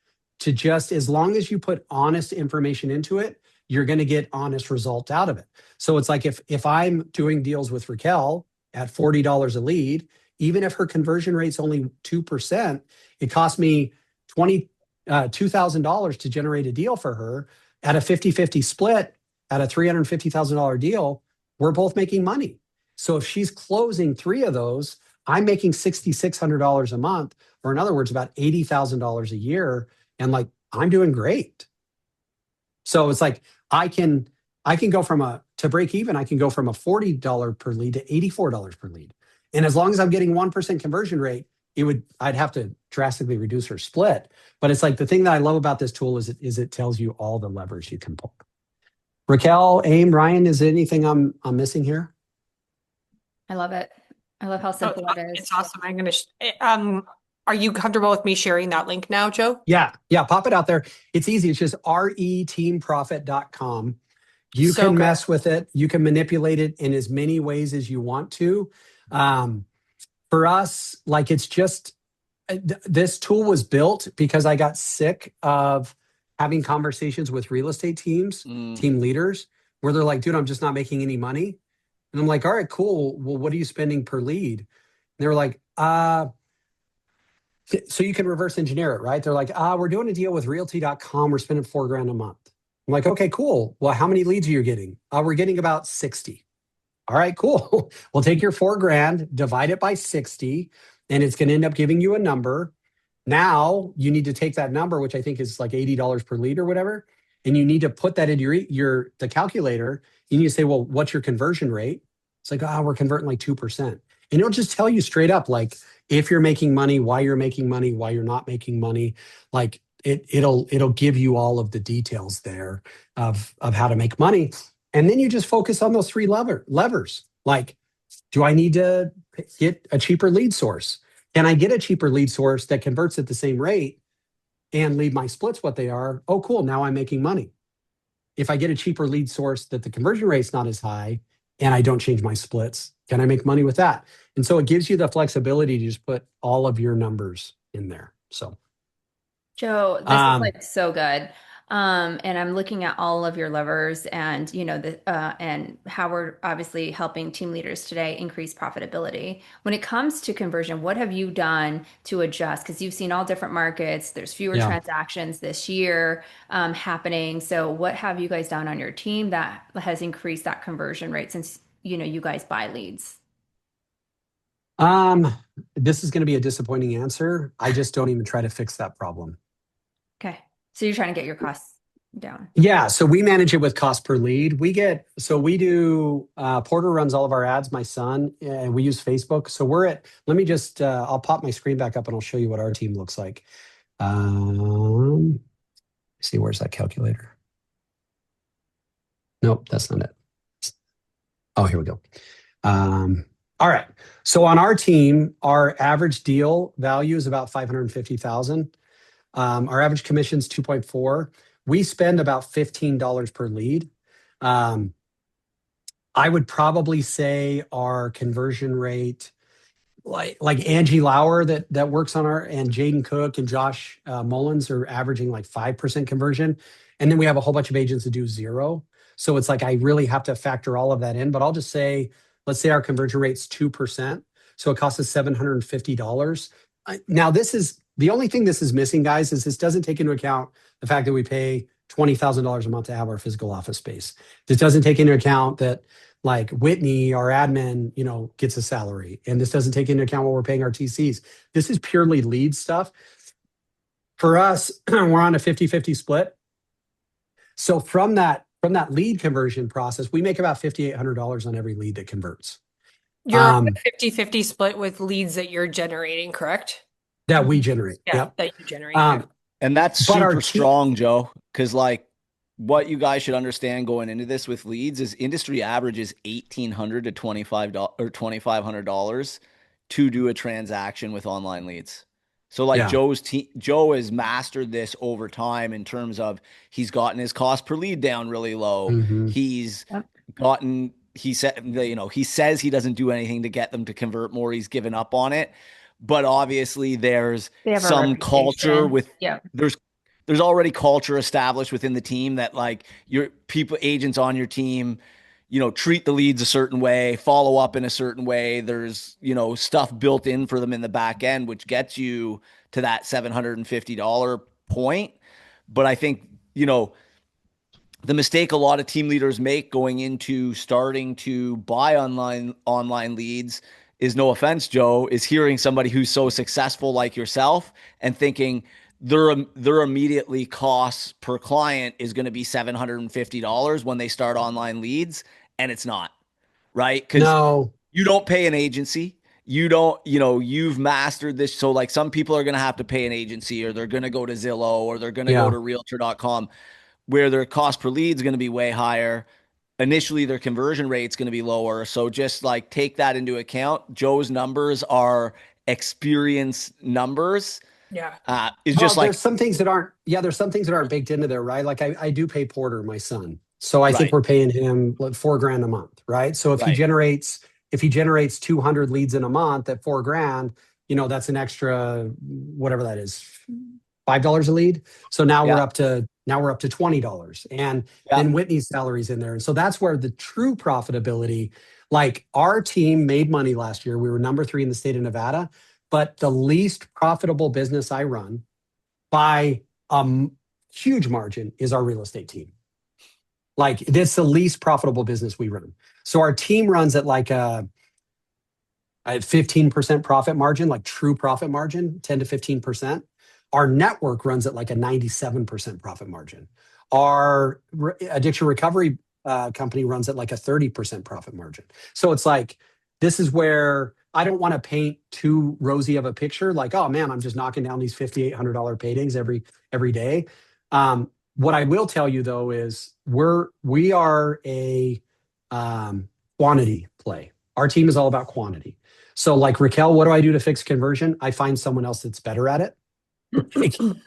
to just, as long as you put honest information into it, you're going to get honest results out of it. So it's like if I'm doing deals with Raquel at $40 a lead, even if her conversion rate's only 2%, it costs me $2,000 to generate a deal for her. At a 50-50 split, at a $350,000 deal, we're both making money. So if she's closing 3 of those, I'm making $6,600 a month, or in other words, about $80,000 a year. And like, I'm doing great. So it's like, I can go to break even, I can go from a $40 per lead to $84 per lead. And as long as I'm getting 1% conversion rate, I'd have to drastically reduce her split. But it's like, the thing that I love about this tool is it tells you all the levers you can pull. Raquel, Aim, Ryan, is there anything I'm missing here? I love it. I love how simple it is. It's awesome. I'm going to, are you comfortable with me sharing that link now, Joe? Yeah. Pop it out there. It's easy. It's just reteamprofit.com. You can mess with it. You can manipulate it in as many ways as you want to. For us, like, it's just, this tool was built because I got sick of having conversations with real estate teams, team leaders, where they're like, dude, I'm just not making any money. And I'm like, all right, cool. Well, what are you spending per lead? And they were like, so you can reverse engineer it, right? They're like, we're doing a deal with realty.com. We're spending $4,000 a month. I'm like, okay, cool. Well, how many leads are you getting? We're getting about 60. All right, cool. We'll take your $4,000, divide it by 60, and it's going to end up giving you a number. Now you need to take that number, which I think is like $80 per lead or whatever, and you need to put that into the calculator. You need to say, well, what's your conversion rate? It's like, we're converting like 2%. And it'll just tell you straight up, like, if you're making money, why you're making money, why you're not making money. Like, it'll give you all of the details there of how to make money. And then you just focus on those 3 levers. Like, do I need to get a cheaper lead source? Can I get a cheaper lead source that converts at the same rate and leave my splits what they are? Oh, cool. Now I'm making money. If I get a cheaper lead source that the conversion rate's not as high and I don't change my splits, can I make money with that? And so it gives you the flexibility to just put all of your numbers in there. So, Joe, this is like so good. And I'm looking at all of your levers and, and how we're obviously helping team leaders today increase profitability. When it comes to conversion, what have you done to adjust? Because you've seen all different markets. There's fewer transactions this year happening. So what have you guys done on your team that has increased that conversion rate since, you guys buy leads? This is going to be a disappointing answer. I just don't even try to fix that problem. Okay. So you're trying to get your costs down? Yeah, so we manage it with cost per lead. Porter runs all of our ads, my son, and we use Facebook. So let me just, I'll pop my screen back up and I'll show you what our team looks like. See, where's that calculator? Nope, that's not it. Oh, here we go. All right. So on our team, our average deal value is about 550,000. Our average commission is 2.4. We spend about $15 per lead. I would probably say our conversion rate, like Angie Lauer that works on and Jaden Cook and Josh Mullins are averaging like 5% conversion. And then we have a whole bunch of agents that do 0. So it's like I really have to factor all of that in. But I'll just say, let's say our conversion rate's 2%. So it costs us $750. Now, the only thing this is missing, guys, is this doesn't take into account the fact that we pay $20,000 a month to have our physical office space. This doesn't take into account that like Whitney, our admin, gets a salary. And this doesn't take into account what we're paying our TCs. This is purely lead stuff. For us, we're on a 50-50 split. So from that lead conversion process, we make about $5,800 on every lead that converts. You're on a 50-50 split with leads that you're generating, correct? That we generate. Yeah, Yep. that you generate. And that's super strong, Joe, because like what you guys should understand going into this with leads is industry average is $1,800 to $2,500 or $2,500 to do a transaction with online leads. So like Joe has mastered this over time in terms of he's gotten his cost per lead down really low. Mm-hmm. He's gotten, he says he doesn't do anything to get them to convert more. He's given up on it. But obviously there's some culture there's already culture established within the team that like your agents on your team, treat the leads a certain way, follow up in a certain way. There's, stuff built in for them in the back end, which gets you to that $750 point. But I think, the mistake a lot of team leaders make going into starting to buy online leads is, no offense, Joe, is hearing somebody who's so successful like yourself and thinking their immediately costs per client is going to be $750 when they start online leads. And it's not, right? Because you don't pay an agency. You don't, you've mastered this. So like some people are going to have to pay an agency, or they're going to go to Zillow, or they're going to go to realtor.com, where their cost per lead is going to be way higher. Initially, their conversion rate's going to be lower. So just like take that into account. Joe's numbers are experience numbers. Yeah. There's some things that aren't baked into there, right? Like I do pay Porter, my son. So I think we're paying him like $4,000 a month, right? So if he generates 200 leads in a month at $4,000, that's an extra, whatever that is, $5 a lead. So now we're up to $20, and then Whitney's salary's in there. And so that's where the true profitability, like our team made money last year. We were number 3 in the state of Nevada, but the least profitable business I run by a huge margin is our real estate team. Like that's the least profitable business we run. So our team runs at like a 15% profit margin, like true profit margin, 10 to 15%. Our network runs at like a 97% profit margin. Our addiction recovery company runs at like a 30% profit margin. So it's like, this is where I don't want to paint too rosy of a picture. Like, oh man, I'm just knocking down these $5,800 paydays every day. What I will tell you though is we are a quantity play. Our team is all about quantity. So like Raquel, what do I do to fix conversion? I find someone else that's better at it.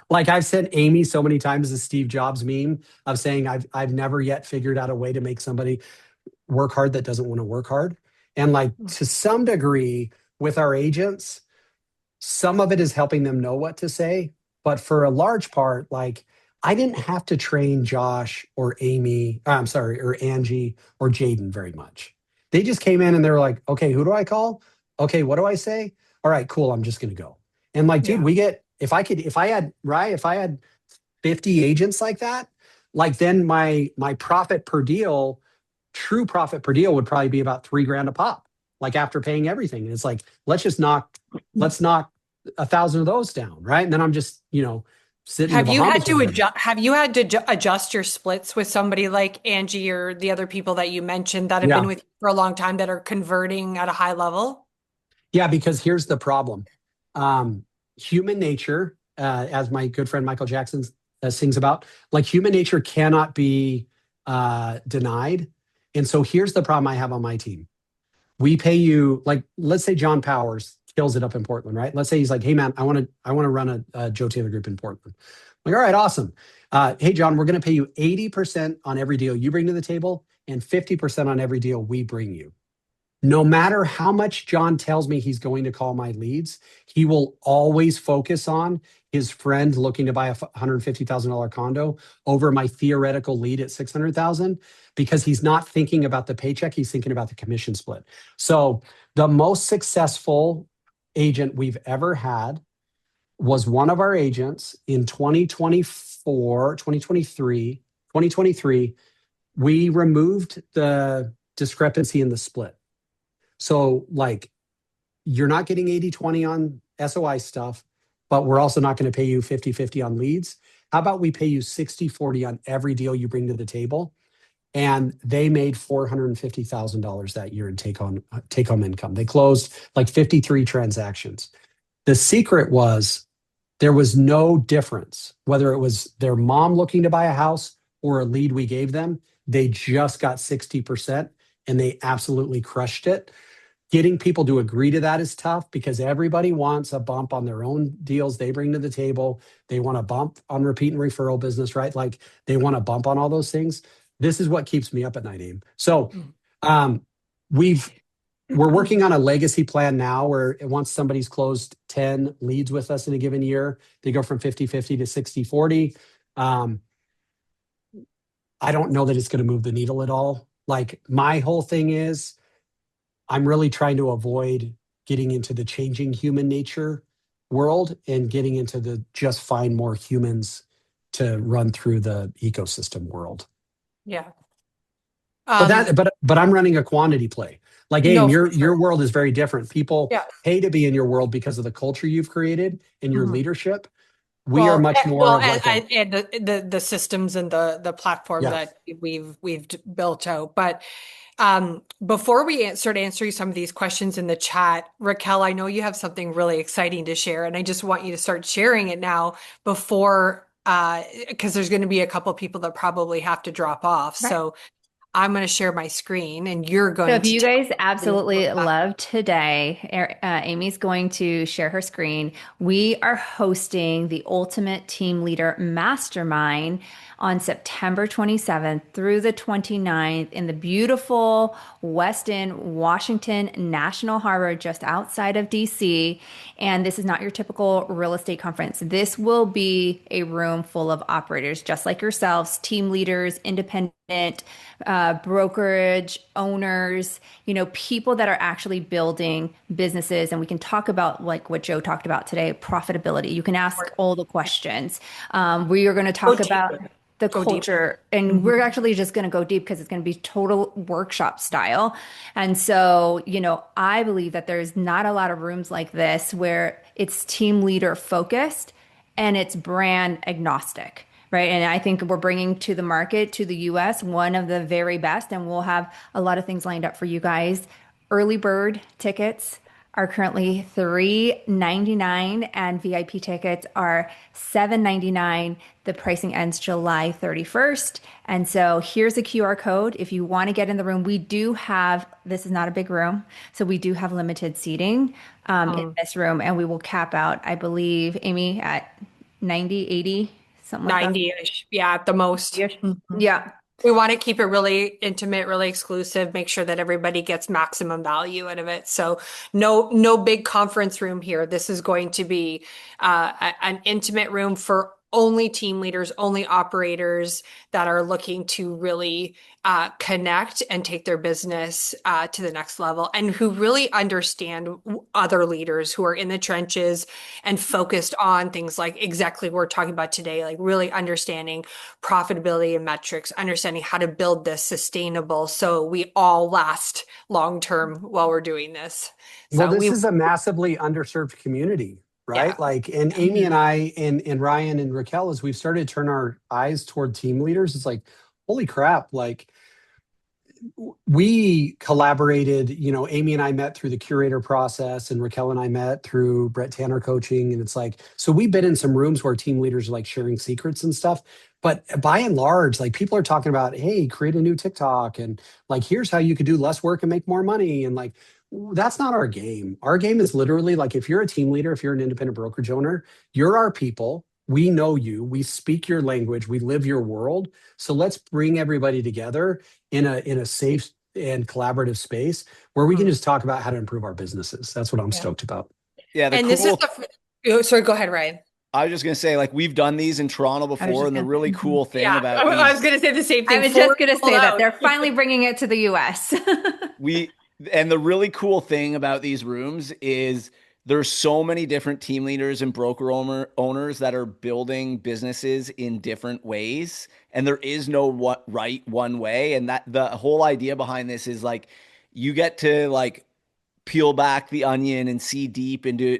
Like I've sent Amy so many times the Steve Jobs meme of saying I've never yet figured out a way to make somebody work hard that doesn't want to work hard. And like to some degree with our agents, some of it is helping them know what to say. But for a large part, like I didn't have to train Josh or Amy, or Angie or Jaden very much. They just came in and they were like, okay, who do I call? Okay, what do I say? All right, cool. I'm just going to go. And like, dude, if I had 50 agents like that, like then my profit per deal, true profit per deal would probably be about $3,000 a pop, like after paying everything. And it's like, let's knock 1,000 of those down. Right. And then I'm just, sit in the Have you Bahamas had to with them. adjust, adjust your splits with somebody like Angie or the other people that you mentioned that have been Yeah. with you for a long time that are converting at a high level? Yeah, because here's the problem. Human nature, as my good friend Michael Jackson sings about, like human nature cannot be denied. And so here's the problem I have on my team. We pay you, like, let's say John Powers kills it up in Portland, right? Let's say he's like, hey man, I want to run a Joe Taylor group in Portland. I'm like, all right, awesome. Hey John, we're going to pay you 80% on every deal you bring to the table and 50% on every deal we bring you. No matter how much John tells me he's going to call my leads, he will always focus on his friend looking to buy a $150,000 condo over my theoretical lead at 600,000 because he's not thinking about the paycheck, he's thinking about the commission split. So the most successful agent we've ever had was one of our agents in 2024, 2023, 2023. We removed the discrepancy in the split. So, like, you're not getting 80/20 on SOI stuff, but we're also not going to pay you 50/50 on leads. How about we pay you 60/40 on every deal you bring to the table? And they made $450,000 that year in take home income. They closed like 53 transactions. The secret was there was no difference whether it was their mom looking to buy a house or a lead we gave them. They just got 60% and they absolutely crushed it. Getting people to agree to that is tough because everybody wants a bump on their own deals they bring to the table. They want a bump on repeat and referral business, right? Like they want a bump on all those things. This is what keeps me up at night, Aim. So um, we're working on a legacy plan now where once somebody's closed 10 leads with us in a given year, they go from 50/50 to 60/40. Um, I don't know that it's going to move the needle at all. Like my whole thing is I'm really trying to avoid getting into the changing human nature world and getting into the just find more humans to run through the ecosystem world. Yeah. But I'm running a quantity play. Like Aim, No, for your sure. world is very different. People Yeah. pay to be in your world because of the culture you've created and your Mhm. leadership. We are much more of like a And the systems and the platform yeah. that we've built out. But before we start answering some of these questions in the chat, Raquel, I know you have something really exciting to share, and I just want you to start sharing it now before, because there's going to be a couple people that probably have to drop off. Right. So I'm going to share my screen, and you're So going if to you tell guys me absolutely about love today, Amy's going to share her screen. We are hosting the Ultimate Team Leader Mastermind on September 27th through the 29th in the beautiful Westin, Washington National Harbor, just outside of DC. And this is not your typical real estate conference. This will be a room full of operators, just like yourselves, team leaders, independent brokerage owners, people that are actually building businesses. And we can talk about like what Joe talked about today, profitability. You can ask all the questions. We are going to go talk about deeper. the Go deeper. culture, and we're actually just going to go deep because it's going to be total workshop style. And so, I believe that there's not a lot of rooms like this where it's team leader focused and it's brand agnostic. Right. And I think we're bringing to the market, to the US, one of the very best. And we'll have a lot of things lined up for you guys. Early bird tickets are currently $3.99 and VIP tickets are $7.99. The pricing ends July 31st. And so here's a QR code. If you want to get in the room, we do have, this is not a big room, so we do have limited seating in this room. And we will cap out, I believe, Amy, at 90, 80, something like that. 90-ish, yeah, at the most. Yeah. We want to keep it really intimate, really exclusive, make sure that everybody gets maximum value out of it. So no big conference room here. This is going to be an intimate room for only team leaders, only operators that are looking to really connect and take their business to the next level, and who really understand other leaders who are in the trenches and focused on things like exactly what we're talking about today, like really understanding profitability and metrics, understanding how to build this sustainable so we all last long term while we're doing this. Well, So this we is a massively underserved community. right? Yeah. Like, and Amy and I and Ryan and Raquel, as we've started to turn our eyes toward team leaders, it's like, holy crap, like we collaborated, Amy and I met through the curator process, and Raquel and I met through Brett Tanner coaching. And it's like, so we've been in some rooms where team leaders are like sharing secrets and stuff. But by and large, like people are talking about, hey, create a new TikTok, and like, here's how you could do less work and make more money. And like, that's not our game. Our game is literally like, if you're a team leader, if you're an independent brokerage owner, you're our people. We know you, we speak your language, we live your world. So let's bring everybody together in a safe and collaborative space where we can just talk about how to improve our businesses. That's what I'm Yeah. stoked about. Yeah. And this is sorry, go ahead, Ryan. I was just going to say, like, we've done these in Toronto I was before. just And the gonna really say. cool thing Yeah, about I was these, going to say the same I thing. was Ford just going to sold say that out. they're finally bringing it to the US. we, and the really cool thing about these rooms is there's so many different team leaders and owners that are building businesses in different ways. And there is no right one way. And that the whole idea behind this is like, you get to like peel back the onion and see deep into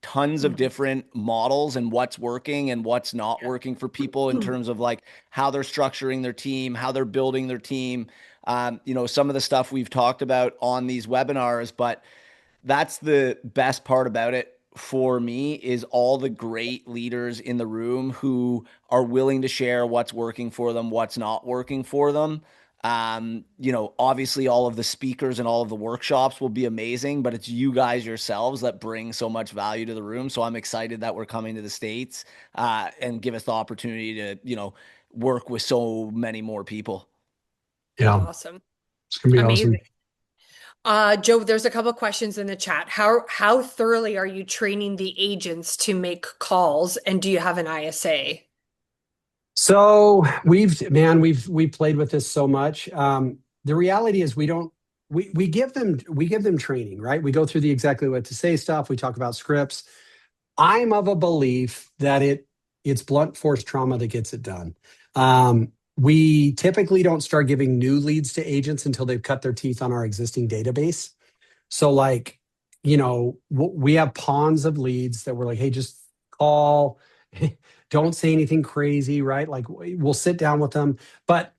tons of different models and what's working and what's not working for people in terms of like how they're structuring their team, how they're building their team. Some of the stuff we've talked about on these webinars, but that's the best part about it for me is all the great leaders in the room who are willing to share what's working for them, what's not working for them. Obviously all of the speakers and all of the workshops will be amazing, but it's you guys yourselves that bring so much value to the room. So I'm excited that we're coming to the States, and give us the opportunity to, work with so many more people. Yeah, Awesome. it's gonna be Amazing. awesome. Joe, there's a couple of questions in the chat. How thoroughly are you training the agents to make calls, and do you have an ISA? So we've played with this so much. The reality is we give them training, right? We go through the exactly what to say stuff. We talk about scripts. I'm of a belief that it's blunt force trauma that gets it done. We typically don't start giving new leads to agents until they've cut their teeth on our existing database. So like, we have ponds of leads that we're like, hey, just call. Don't say anything crazy, right? Like we'll sit down with them. But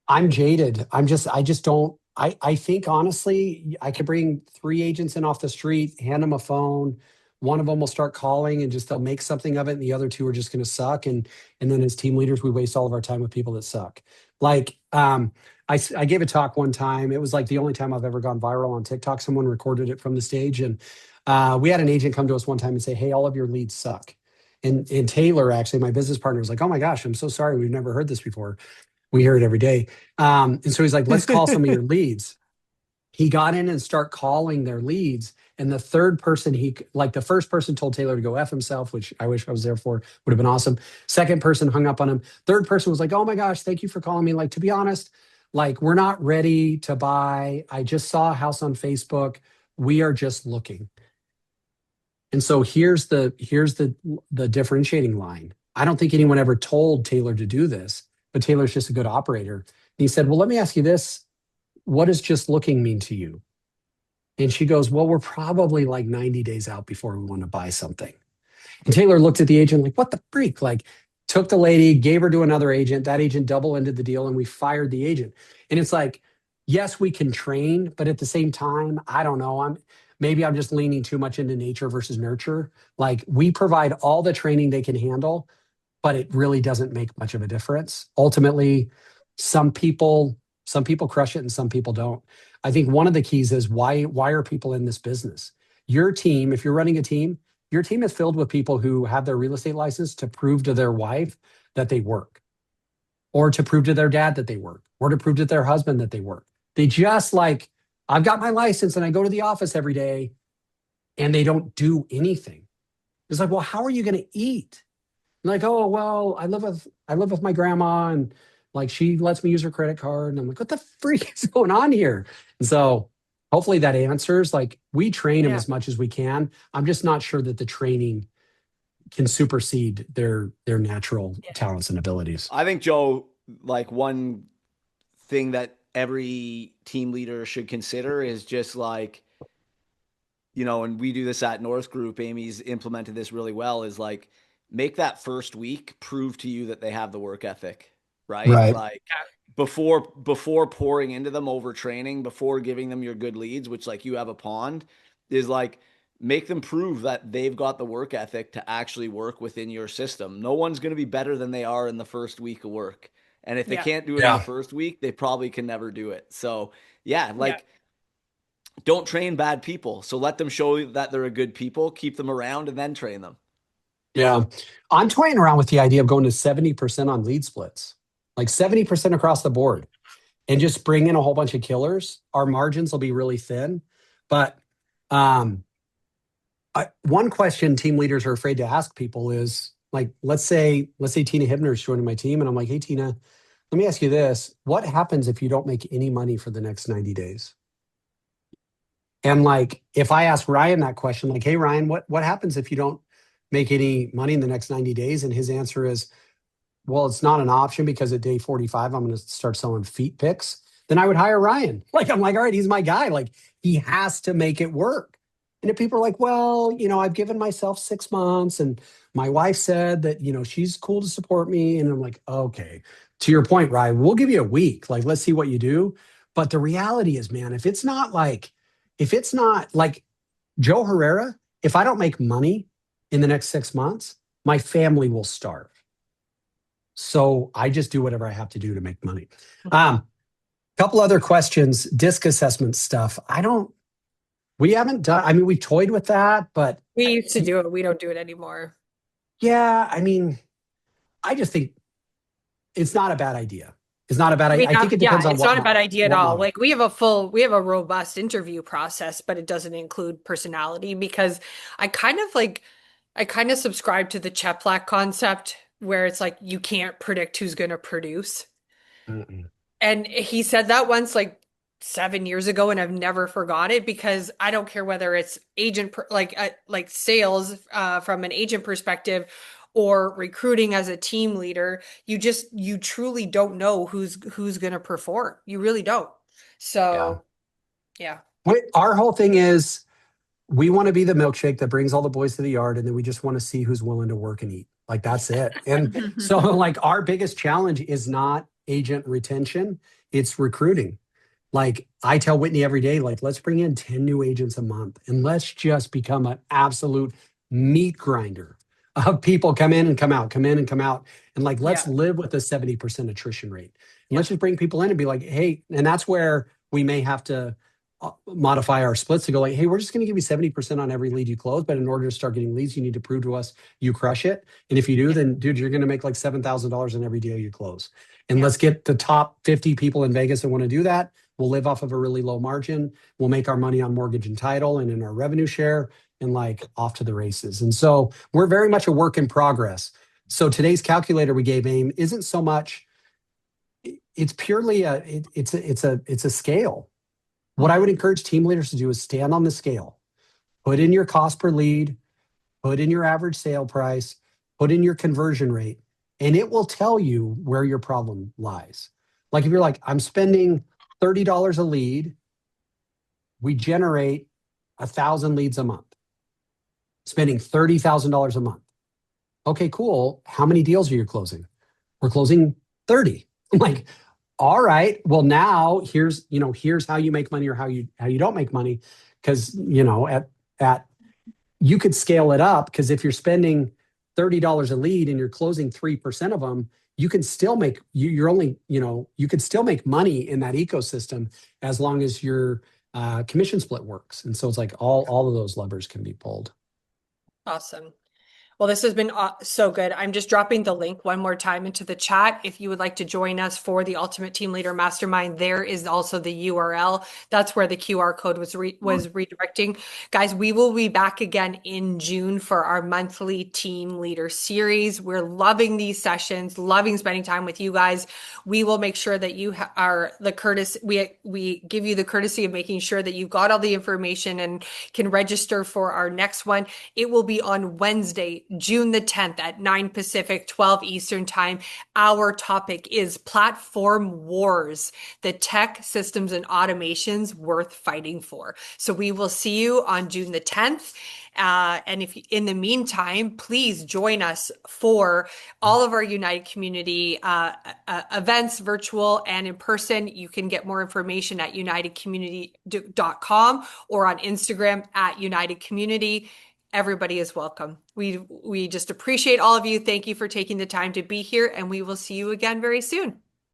I'm jaded. I just don't. I think honestly, I could bring 3 agents in off the street, hand them a phone. One of them will start calling and just they'll make something of it, and the other 2 are just going to suck. And then as team leaders, we waste all of our time with people that suck. Like I gave a talk one time. It was like the only time I've ever gone viral on TikTok. Someone recorded it from the stage, and we had an agent come to us one time and say, "Hey, all of your leads suck." And Taylor, actually, my business partner, was like, "Oh my gosh, I'm so sorry. We've never heard this before. We hear it every day." And so he's like, let's call some of your leads. He got in and start calling their leads. And the third person, the first person told Taylor to go F himself, which I wish I was there for, would have been awesome. Second person hung up on him. Third person was like, oh my gosh, thank you for calling me. Like, to be honest, like, we're not ready to buy. I just saw a house on Facebook. We are just looking. And so here's the differentiating line. I don't think anyone ever told Taylor to do this, but Taylor's just a good operator. And he said, well, let me ask you this. What does just looking mean to you? And she goes, well, we're probably like 90 days out before we want to buy something. And Taylor looked at the agent like, what the freak? Like, took the lady, gave her to another agent. That agent double-ended the deal, and we fired the agent. And it's like, yes, we can train, but at the same time, I don't know. Maybe I'm just leaning too much into nature versus nurture. Like, we provide all the training they can handle, but it really doesn't make much of a difference. Ultimately, some people crush it and some people don't. I think one of the keys is why are people in this business? Your team, if you're running a team, your team is filled with people who have their real estate license to prove to their wife that they work, or to prove to their dad that they work, or to prove to their husband that they work. They just like, I've got my license and I go to the office every day, and they don't do anything. It's like, well, how are you going to eat? Like, oh, well, I live with my grandma, and like she lets me use her credit card. And I'm like, what the freak is going on here? And so hopefully that answers. Like, we train them Yeah. as much as we can. I'm just not sure that the training can supersede their natural talents and abilities. I think, Joe, like one thing that every team leader should consider is just like and we do this at North Group, Amy's implemented this really well, is like, make that first week prove to you that they have the work ethic, right? Right. Like before pouring into them over training, before giving them your good leads, which like you have a pond, is like, make them prove that they've got the work ethic to actually work within your system. No one's going to be better than they are in the first week of work. And if they Yeah. can't do it in the first week, they probably can never do it. So yeah, Yeah. don't train bad people. So let them show you that they're a good people, keep them around, and then train them. Yeah. I'm toying around with the idea of going to 70% on lead splits, like 70% across the board, and just bring in a whole bunch of killers. Our margins will be really thin. But one question team leaders are afraid to ask people is, like, let's say Tina Hibner is joining my team, and I'm like, hey, Tina, let me ask you this. What happens if you don't make any money for the next 90 days? And like, if I ask Ryan that question, like, hey, Ryan, what happens if you don't make any money in the next 90 days? And his answer is, well, it's not an option because at day 45, I'm going to start selling feet picks. Then I would hire Ryan. Like, I'm like, all right, he's my guy. Like, he has to make it work. And if people are like, well, I've given myself 6 months and my wife said that, she's cool to support me. And I'm like, okay, to your point, Ryan, we'll give you a week. Like, let's see what you do. But the reality is, man, if it's not like Joe Herrera, if I don't make money in the next 6 months, my family will starve. So I just do whatever I have to do to make money. Couple other questions, disc assessment stuff. We haven't done, we toyed with that, but We used to do it. We don't do it anymore. yeah, I just think it's not a bad idea. It's not a bad idea. I think it depends on it's not a bad idea at all. model. Like we have a robust interview process, but it doesn't include personality because I kind of subscribe to the Cheplack concept where it's like you can't predict who's going to produce. Mm-mm. And he said that once like 7 years ago, and I've never forgot it because I don't care whether it's like sales from an agent perspective or recruiting as a team leader. You truly don't know who's going to perform. You really don't. So, yeah. Our whole thing is we want to be the milkshake that brings all the boys to the yard, and then we just want to see who's willing to work and eat. Like, that's it. And so, like, our biggest challenge is not agent retention, it's recruiting. Like, I tell Whitney every day, like, let's bring in 10 new agents a month and let's just become an absolute meat grinder of people come in and come out, come in and come out. And like, let's live with a 70% attrition rate. And let's just bring people in and be like, hey, and that's where we may have to modify our splits to go like, hey, we're just going to give you 70% on every lead you close. But in order to start getting leads, you need to prove to us you crush it. And if you do, then dude, you're going to make like $7,000 in every deal you close. And let's get the top 50 people in Vegas that want to do that. We'll live off of a really low margin. We'll make our money on mortgage and title and in our revenue share and like off to the races. And so we're very much a work in progress. So today's calculator we gave AIM isn't so much, it's purely it's a scale. What I would encourage team leaders to do is stand on the scale, put in your cost per lead, put in your average sale price, put in your conversion rate, and it will tell you where your problem lies. Like if you're like, I'm spending $30 a lead, we generate 1,000 leads a month, spending $30,000 a month. Okay, cool. How many deals are you closing? We're closing 30. I'm like, all right, well now here's how you make money or how you don't make money. Cause at you could scale it up because if you're spending $30 a lead and you're closing 3% of them, you can still make you could still make money in that ecosystem as long as your commission split works. And so it's like all of those levers can be pulled. Awesome. Well, this has been so good. I'm just dropping the link one more time into the chat. If you would like to join us for the Ultimate Team Leader Mastermind, there is also the URL. That's where the QR code was redirecting. Guys, we will be back again in June for our monthly Team Leader series. We're loving these sessions, loving spending time with you guys. We will make sure that you are the courtesy. We give you the courtesy of making sure that you've got all the information and can register for our next one. It will be on Wednesday, June the 10th at 9 Pacific, 12 Eastern Time. Our topic is Platform Wars, the tech systems and automations worth fighting for. So we will see you on June the 10th. And if in the meantime, please join us for all of our United Community events, virtual and in person. You can get more information at unitedcommunity.com or on Instagram at United Community. Everybody is welcome. We just appreciate all of you. Thank you for taking the time to be here, and we will see you again very soon.